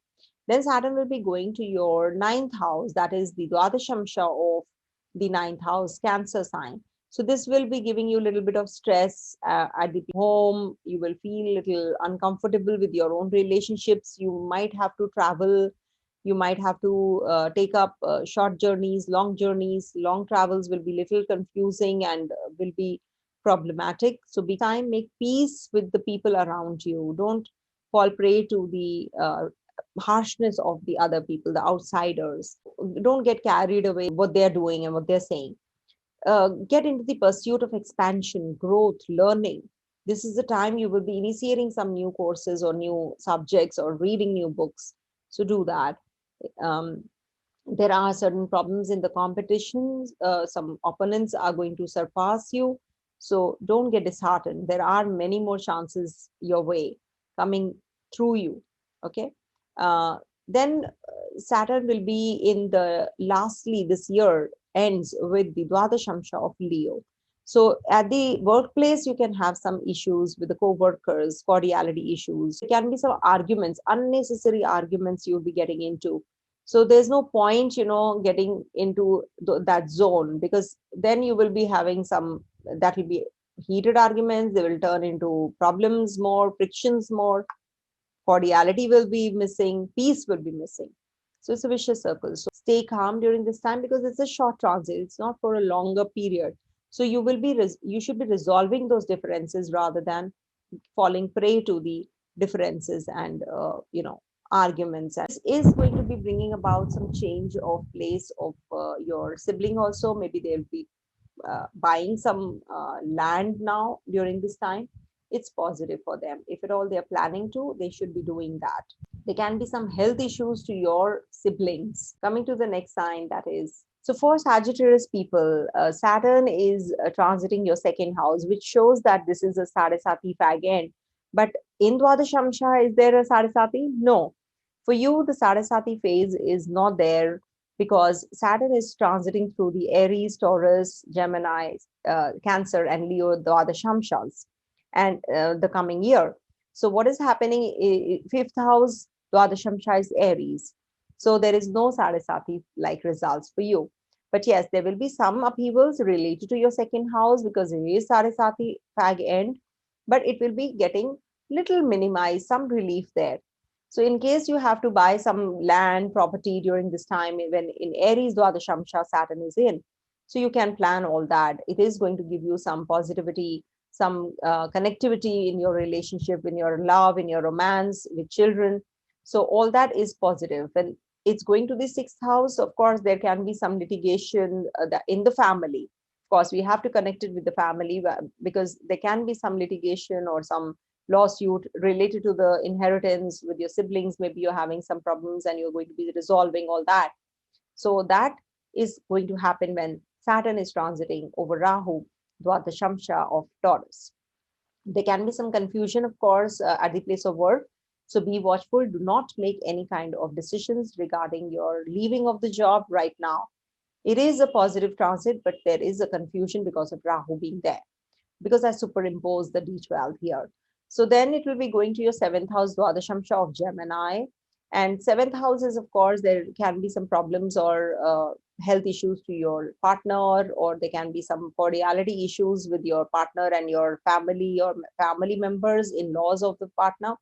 Then Saturn will be going to your ninth house, that is the Dwadashamsha of the ninth house, Cancer sign. So this will be giving you a little bit of stress at the home. You will feel a little uncomfortable with your own relationships. You might have to travel. You might have to take up short journeys, long journeys. Long travels will be little confusing and will be problematic. So be time, make peace with the people around you. Don't fall prey to the harshness of the other people, the outsiders. Don't get carried away what they're doing and what they're saying. Get into the pursuit of expansion, growth, learning. This is the time you will be initiating some new courses or new subjects or reading new books. So do that. Um, there are certain problems in the competitions. Some opponents are going to surpass you. So don't get disheartened. There are many more chances your way coming through you. Okay. Then Saturn will be in the lastly this year ends with the Dwadashamsha of Leo. So at the workplace, you can have some issues with the co-workers, cordiality issues. There can be some arguments, unnecessary arguments you'll be getting into. So there's no point, getting into that zone, because then you will be having some, that will be heated arguments. They will turn into problems more, frictions more. Cordiality will be missing, peace will be missing. So it's a vicious circle. So stay calm during this time because it's a short transit. It's not for a longer period. So you should be resolving those differences rather than falling prey to the differences and arguments. And this is going to be bringing about some change of place of your sibling also. Maybe they'll be buying some land now during this time. It's positive for them. If at all they're planning to, they should be doing that. There can be some health issues to your siblings. Coming to the next sign, that is, so for Sagittarius people, Saturn is transiting your second house, which shows that this is a Sade Sati fag end. But in Dwadashamsha, is there a Sade Sati? No. For you, the Sade Sati phase is not there because Saturn is transiting through the Aries, Taurus, Gemini, Cancer, and Leo Dwadashamshas and the coming year. So what is happening? Fifth house Dwadashamsha is Aries. So there is no Sade Sati like results for you. But yes, there will be some upheavals related to your second house because it is Sade Sati fag end, but it will be getting little minimized, some relief there. So in case you have to buy some land, property during this time, when in Aries Dwadashamsha Saturn is in, so you can plan all that. It is going to give you some positivity, some connectivity in your relationship, in your love, in your romance with children. So all that is positive. When it's going to the sixth house, of course, there can be some litigation that in the family. Of course, we have to connect it with the family because there can be some litigation or some lawsuit related to the inheritance with your siblings. Maybe you're having some problems and you're going to be resolving all that. So that is going to happen when Saturn is transiting over Rahu, Dwadashamsha of Taurus. There can be some confusion, of course, at the place of work. So be watchful. Do not make any kind of decisions regarding your leaving of the job right now. It is a positive transit, but there is a confusion because of Rahu being there, because I superimpose the D12 here. So then it will be going to your seventh house, Dwadashamsha of Gemini. And seventh house is, of course, there can be some problems or health issues to your partner, or there can be some cordiality issues with your partner and your family members, in-laws of the partner.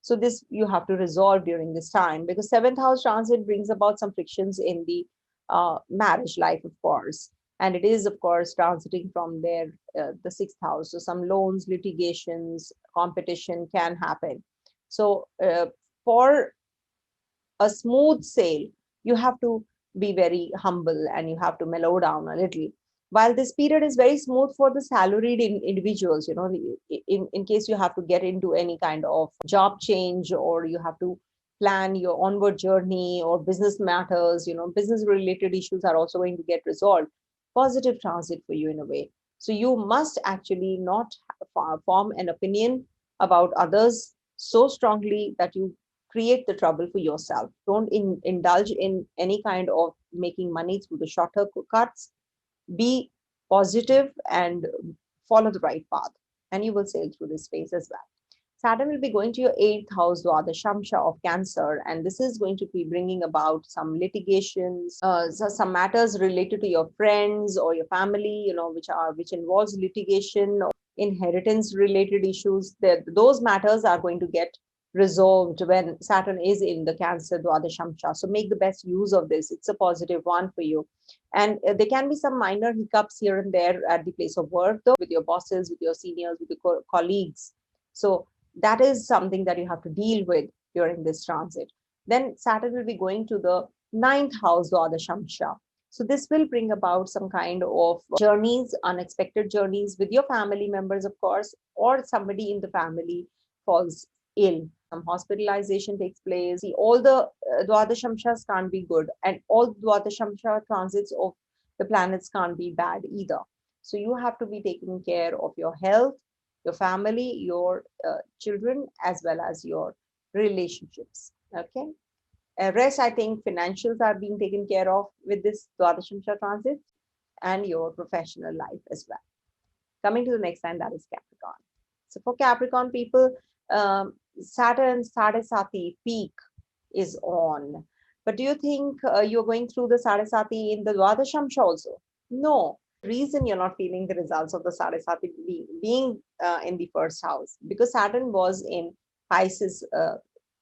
So this you have to resolve during this time, because seventh house transit brings about some frictions in the marriage life, of course. And it is, of course, transiting from there, the sixth house. So some loans, litigations, competition can happen. So for a smooth sail, you have to be very humble and you have to mellow down a little. While this period is very smooth for the salaried individuals, in case you have to get into any kind of job change, or you have to plan your onward journey, or business matters, business related issues are also going to get resolved. Positive transit for you in a way. So you must actually not form an opinion about others so strongly that you create the trouble for yourself. Don't indulge in any kind of making money through the shorter cuts. Be positive and follow the right path, and you will sail through this phase as well. Saturn will be going to your eighth house, Dwadashamsha of Cancer, and this is going to be bringing about some litigations, some matters related to your friends or your family, which involves litigation, or inheritance related issues. Those matters are going to get resolved when Saturn is in the Cancer Dwadashamsha. So make the best use of this. It's a positive one for you. And there can be some minor hiccups here and there at the place of work, though, with your bosses, with your seniors, with your colleagues. So that is something that you have to deal with during this transit. Then Saturn will be going to the ninth house, Dwadashamsha. So this will bring about some kind of journeys, unexpected journeys with your family members, of course, or somebody in the family falls ill. Some hospitalization takes place. See, all the Dwadashamshas can't be good, and all Dwadashamsha transits of the planets can't be bad either. So you have to be taking care of your health, your family, your children, as well as your relationships. Okay. Rest, I think financials are being taken care of with this Dwadashamsha transit, and your professional life as well. Coming to the next sign, that is Capricorn. So for Capricorn people, Saturn Sade Sati peak is on. But do you think you're going through the Sade Sati in the Dwadashamsha also? No. Reason you're not feeling the results of the Sade Sati being in the first house, because Saturn was in Pisces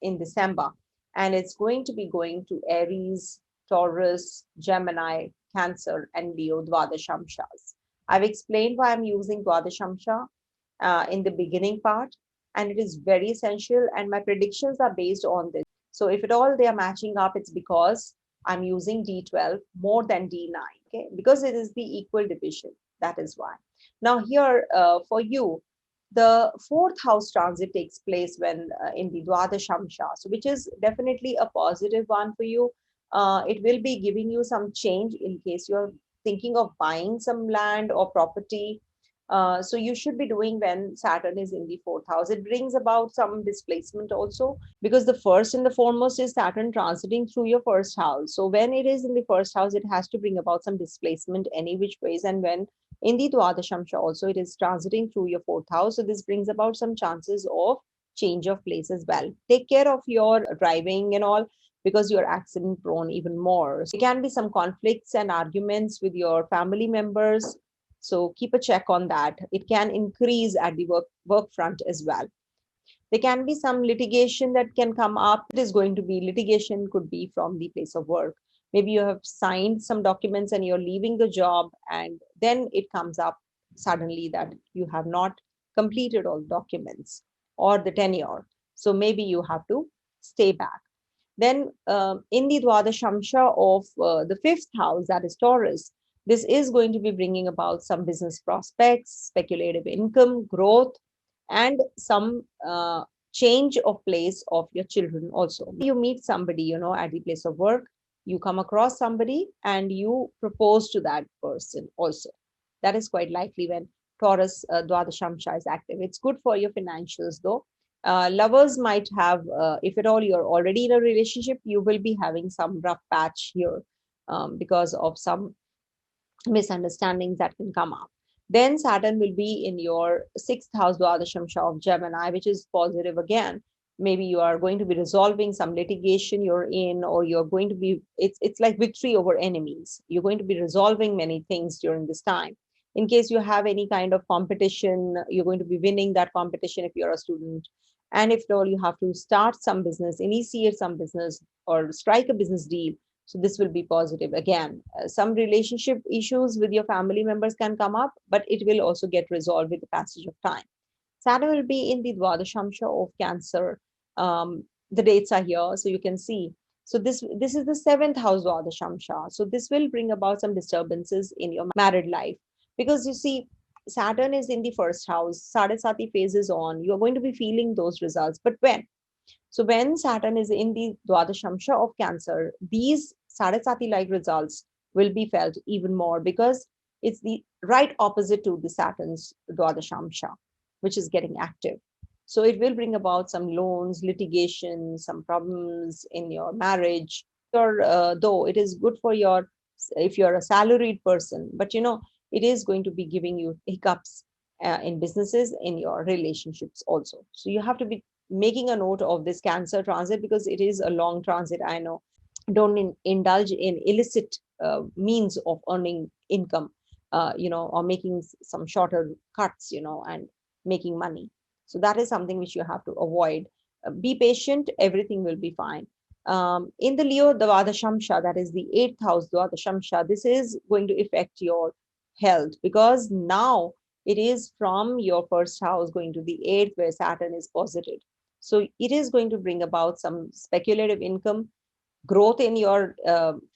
in December, and it's going to be going to Aries, Taurus, Gemini, Cancer, and Leo Dwadashamshas. I've explained why I'm using Dwadashamsha in the beginning part, and it is very essential, and my predictions are based on this. So if at all they are matching up, it's because I'm using D12 more than D9, okay? Because it is the equal division. That is why. Now here for you, the fourth house transit takes place when in the Dwadashamsha, so which is definitely a positive one for you. It will be giving you some change in case you're thinking of buying some land or property. So you should be doing when Saturn is in the fourth house. It brings about some displacement also, because the first and the foremost is Saturn transiting through your first house. So when it is in the first house, it has to bring about some displacement any which ways. And when in the Dwadashamsha also, it is transiting through your fourth house. So this brings about some chances of change of place as well. Take care of your driving and all, because you're accident prone even more. So there can be some conflicts and arguments with your family members. So keep a check on that. It can increase at the work front as well. There can be some litigation that can come up. It is going to be litigation, could be from the place of work. Maybe you have signed some documents and you're leaving the job, and then it comes up suddenly that you have not completed all documents or the tenure. So maybe you have to stay back. Then in the Dwadashamsha of the fifth house, that is Taurus, this is going to be bringing about some business prospects, speculative income, growth, and some change of place of your children also. You meet somebody, at the place of work, you come across somebody and you propose to that person also. That is quite likely when Taurus Dwadashamsha is active. It's good for your financials though. Lovers might have, if at all you're already in a relationship, you will be having some rough patch here because of some misunderstandings that can come up. Then Saturn will be in your sixth house, Dwadashamsha of Gemini, which is positive again. Maybe you are going to be resolving some litigation you're in, or you're going to be, it's like victory over enemies. You're going to be resolving many things during this time. In case you have any kind of competition, you're going to be winning that competition if you're a student. And if at all you have to start some business, initiate some business, or strike a business deal, so this will be positive again. Some relationship issues with your family members can come up, but it will also get resolved with the passage of time. Saturn will be in the Dwadashamsha of Cancer. The dates are here, so you can see. So this is the seventh house Dwadashamsha. So this will bring about some disturbances in your married life, because you see, Saturn is in the first house. Sade Sati phase is on. You are going to be feeling those results, but when? So when Saturn is in the Dwadashamsha of Cancer, these Sade Sati-like results will be felt even more, because it's the right opposite to the Saturn's Dwadashamsha, which is getting active. So it will bring about some loans, litigation, some problems in your marriage. Or though it is good for your, if you're a salaried person, but it is going to be giving you hiccups in businesses, in your relationships also. So you have to be making a note of this Cancer transit, because it is a long transit. I know, don't indulge in illicit means of earning income, or making some shorter cuts, and making money. So that is something which you have to avoid. Be patient, everything will be fine. In the Leo Dwadashamsha, that is the eighth house Dwadashamsha, this is going to affect your health, because now it is from your first house going to the eighth, where Saturn is posited. So it is going to bring about some speculative income, growth in your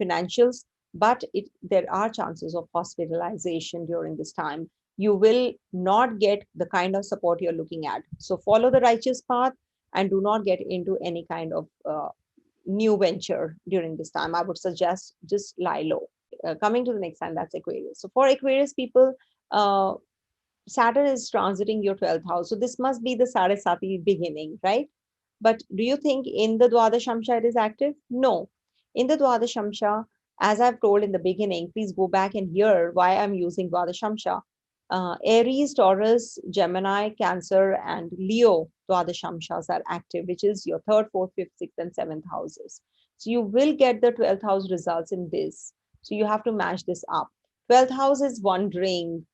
financials, but there are chances of hospitalization during this time. You will not get the kind of support you're looking at. So follow the righteous path and do not get into any kind of new venture during this time. I would suggest just lie low. Coming to the next sign, that's Aquarius. So for Aquarius people, uh, Saturn is transiting your 12th house. So this must be the Sade Sati beginning, right? But do you think in the Dwadashamsha it is active? No. In the Dwadashamsha, as I've told in the beginning, please go back and hear why I'm using Dwadashamsha. Aries, Taurus, Gemini, Cancer, and Leo Dwadashamshas are active, which is your third, fourth, fifth, sixth, and seventh houses. So you will get the 12th house results in this. So you have to match this up. 12th house is wandering,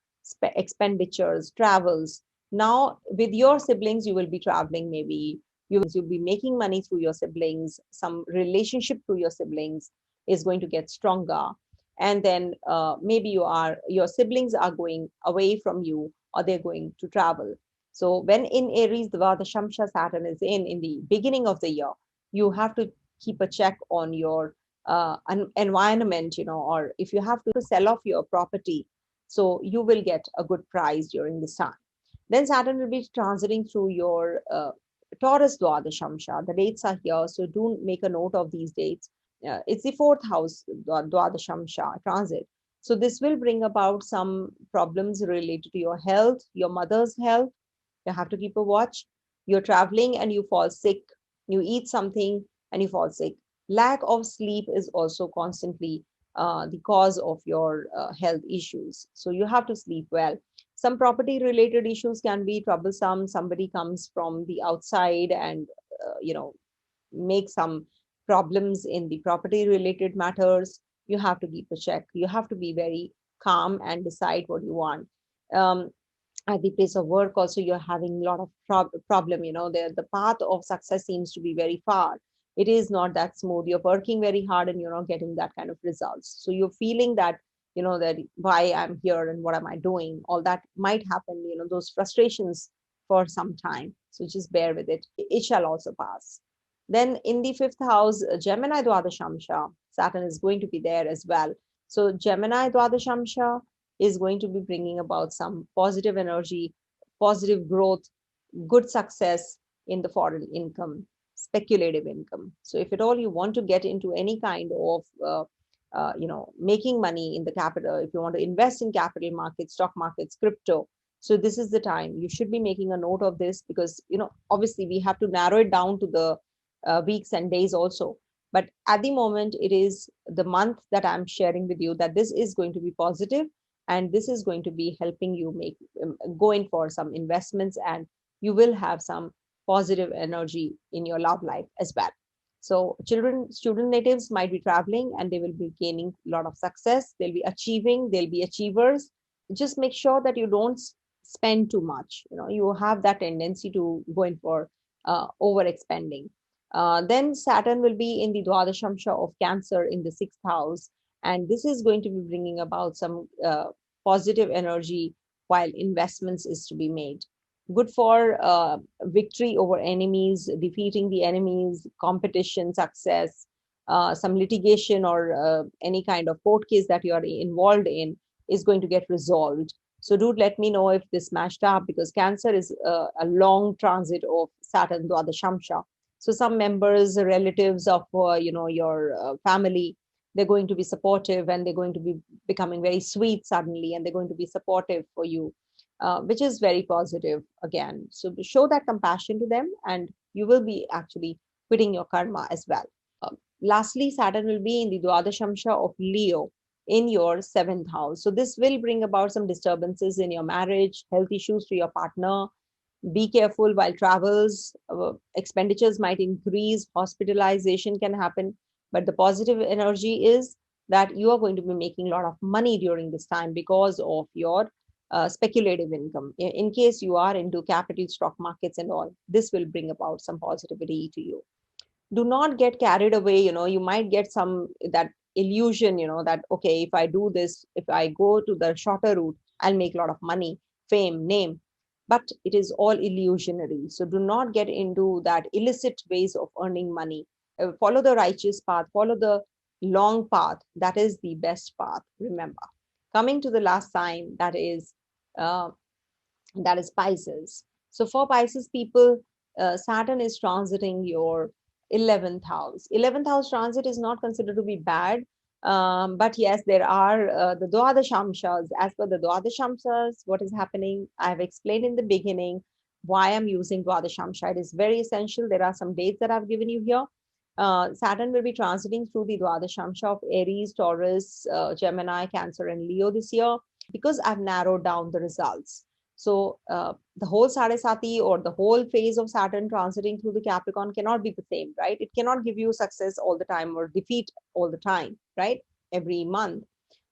expenditures, travels. Now, with your siblings, you will be traveling maybe. You'll be making money through your siblings. Some relationship through your siblings is going to get stronger. And then maybe your siblings are going away from you, or they're going to travel. So when in Aries, the Dwadashamsha Saturn is in the beginning of the year, you have to keep a check on your environment, or if you have to sell off your property, so you will get a good price during this time. Then Saturn will be transiting through your Taurus Dwadashamsha. The dates are here, so do make a note of these dates. It's the fourth house Dwadashamsha transit. So this will bring about some problems related to your health, your mother's health. You have to keep a watch. You're traveling and you fall sick. You eat something and you fall sick. Lack of sleep is also constantly the cause of your health issues. So you have to sleep well. Some property related issues can be troublesome. Somebody comes from the outside and make some problems in the property related matters. You have to keep a check. You have to be very calm and decide what you want. At the place of work also, you're having a lot of problem. The path of success seems to be very far. It is not that smooth. You're working very hard and you're not getting that kind of results. So you're feeling that that why I'm here and what am I doing, all that might happen, those frustrations for some time. So just bear with it. It shall also pass. Then in the fifth house, Gemini Dwadashamsha, Saturn is going to be there as well. So Gemini Dwadashamsha is going to be bringing about some positive energy, positive growth, good success in the foreign income, speculative income. So if at all you want to get into any kind of making money in the capital, if you want to invest in capital markets, stock markets, crypto, so this is the time you should be making a note of this, because obviously we have to narrow it down to the weeks and days also. But at the moment, it is the month that I'm sharing with you that this is going to be positive, and this is going to be helping you make go in for some investments, and you will have some positive energy in your love life as well. So student natives might be traveling, and they will be gaining a lot of success. They'll be achieving, they'll be achievers. Just make sure that you don't spend too much. You have that tendency to go in for over expending. Then Saturn will be in the Dwadashamsha of Cancer in the sixth house, and this is going to be bringing about some positive energy while investments is to be made. Good for victory over enemies, defeating the enemies, competition, success, some litigation or any kind of court case that you are involved in is going to get resolved. So do let me know if this matched up, because Cancer is a long transit of Saturn Dwadashamsha. So some members, relatives of your family, they're going to be supportive, and they're going to be becoming very sweet suddenly, and they're going to be supportive for you, which is very positive again. So show that compassion to them, and you will be actually quitting your karma as well. Lastly, Saturn will be in the Dwadashamsha of Leo in your seventh house. So this will bring about some disturbances in your marriage, health issues to your partner. Be careful while travels. Expenditures might increase, hospitalization can happen. But the positive energy is that you are going to be making a lot of money during this time because of your speculative income. In case you are into capital stock markets and all, this will bring about some positivity to you. Do not get carried away. You might get some that illusion, that okay, if I do this, if I go to the shorter route, I'll make a lot of money, fame, name. But it is all illusionary. So do not get into that illicit ways of earning money. Follow the righteous path, follow the long path. That is the best path, remember. Coming to the last sign, uh, that is Pisces. So for Pisces people, Saturn is transiting your 11th house. 11th house transit is not considered to be bad. But yes, there are the Dwadashamshas. As per the Dwadashamshas, what is happening, I have explained in the beginning why I'm using Dwadashamsha. It is very essential. There are some dates that I've given you here. Saturn will be transiting through the Dwadashamsha of Aries, Taurus, Gemini, Cancer, and Leo this year, because I've narrowed down the results. So the whole Sade Sati or the whole phase of Saturn transiting through the Capricorn cannot be the same, right? It cannot give you success all the time or defeat all the time, right? Every month.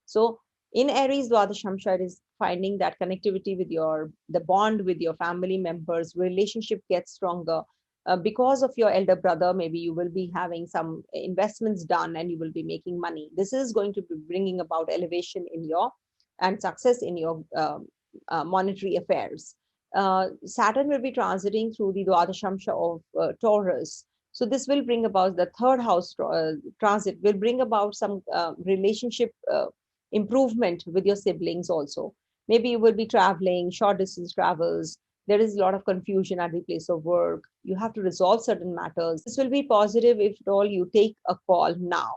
So in Aries, Dwadashamsha, it is finding that connectivity with the bond with your family members, relationship gets stronger. Because of your elder brother, maybe you will be having some investments done and you will be making money. This is going to be bringing about elevation in your and success in your monetary affairs. Saturn will be transiting through the Dwadashamsha of Taurus. So this will bring about the third house transit, will bring about some relationship improvement with your siblings also. Maybe you will be traveling, short distance travels. There is a lot of confusion at the place of work. You have to resolve certain matters. This will be positive if at all you take a call now.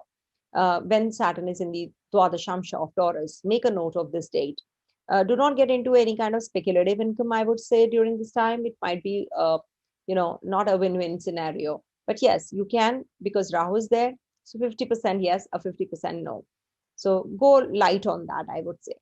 When Saturn is in the Dwadashamsha of Taurus, make a note of this date. Do not get into any kind of speculative income, I would say, during this time. It might be, not a win-win scenario. But yes, you can, because Rahu is there. So 50% yes, a 50% no. So go light on that, I would say.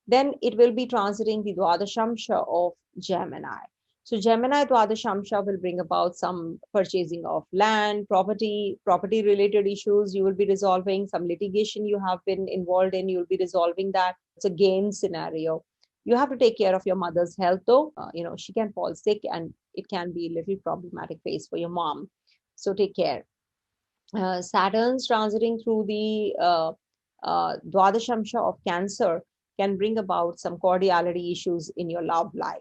Then it will be transiting the Dwadashamsha of Gemini. So Gemini Dwadashamsha will bring about some purchasing of land, property related issues you will be resolving. Some litigation you have been involved in, you'll be resolving that. It's a gain scenario. You have to take care of your mother's health though. She can fall sick and it can be a little problematic phase for your mom. So take care. Saturn's transiting through the Dwadashamsha of Cancer can bring about some cordiality issues in your love life.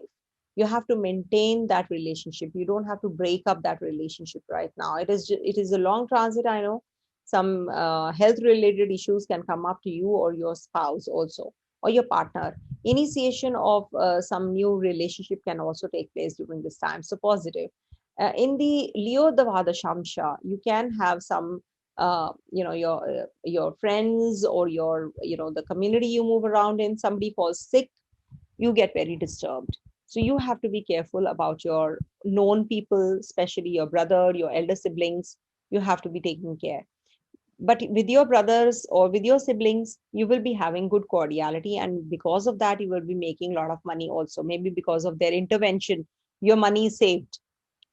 You have to maintain that relationship. You don't have to break up that relationship right now. It is a long transit, I know. Some health related issues can come up to you or your spouse also, or your partner. Initiation of some new relationship can also take place during this time, so positive. In the Leo Dwadashamsha, you can have some your friends or your the community you move around in, somebody falls sick, you get very disturbed. So you have to be careful about your known people, especially your brother, your elder siblings. You have to be taking care. But with your brothers or with your siblings, you will be having good cordiality, and because of that you will be making a lot of money also. Maybe because of their intervention your money is saved.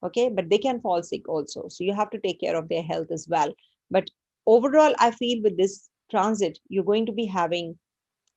Okay, but they can fall sick also, so you have to take care of their health as well. But overall, I feel with this transit you're going to be having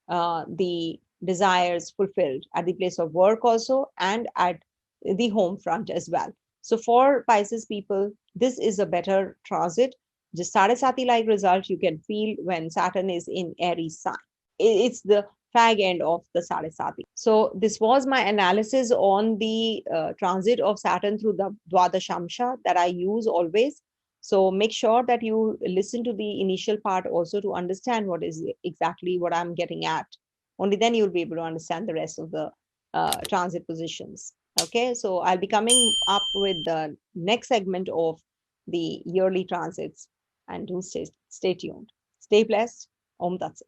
the desires fulfilled at the place of work also, and at the home front as well. So for Pisces people, this is a better transit. Just Sade Sati like result you can feel when Saturn is in Aries sign. It's the fag end of the Sade Sati. So this was my analysis on the transit of Saturn through the Dwadashamsha that I use always. So make sure that you listen to the initial part also to understand what is exactly what I'm getting at. Only then you'll be able to understand the rest of the transit positions. Okay, so I'll be coming up with the next segment of the yearly transits, and do stay tuned. Stay blessed. Om Tat Sat.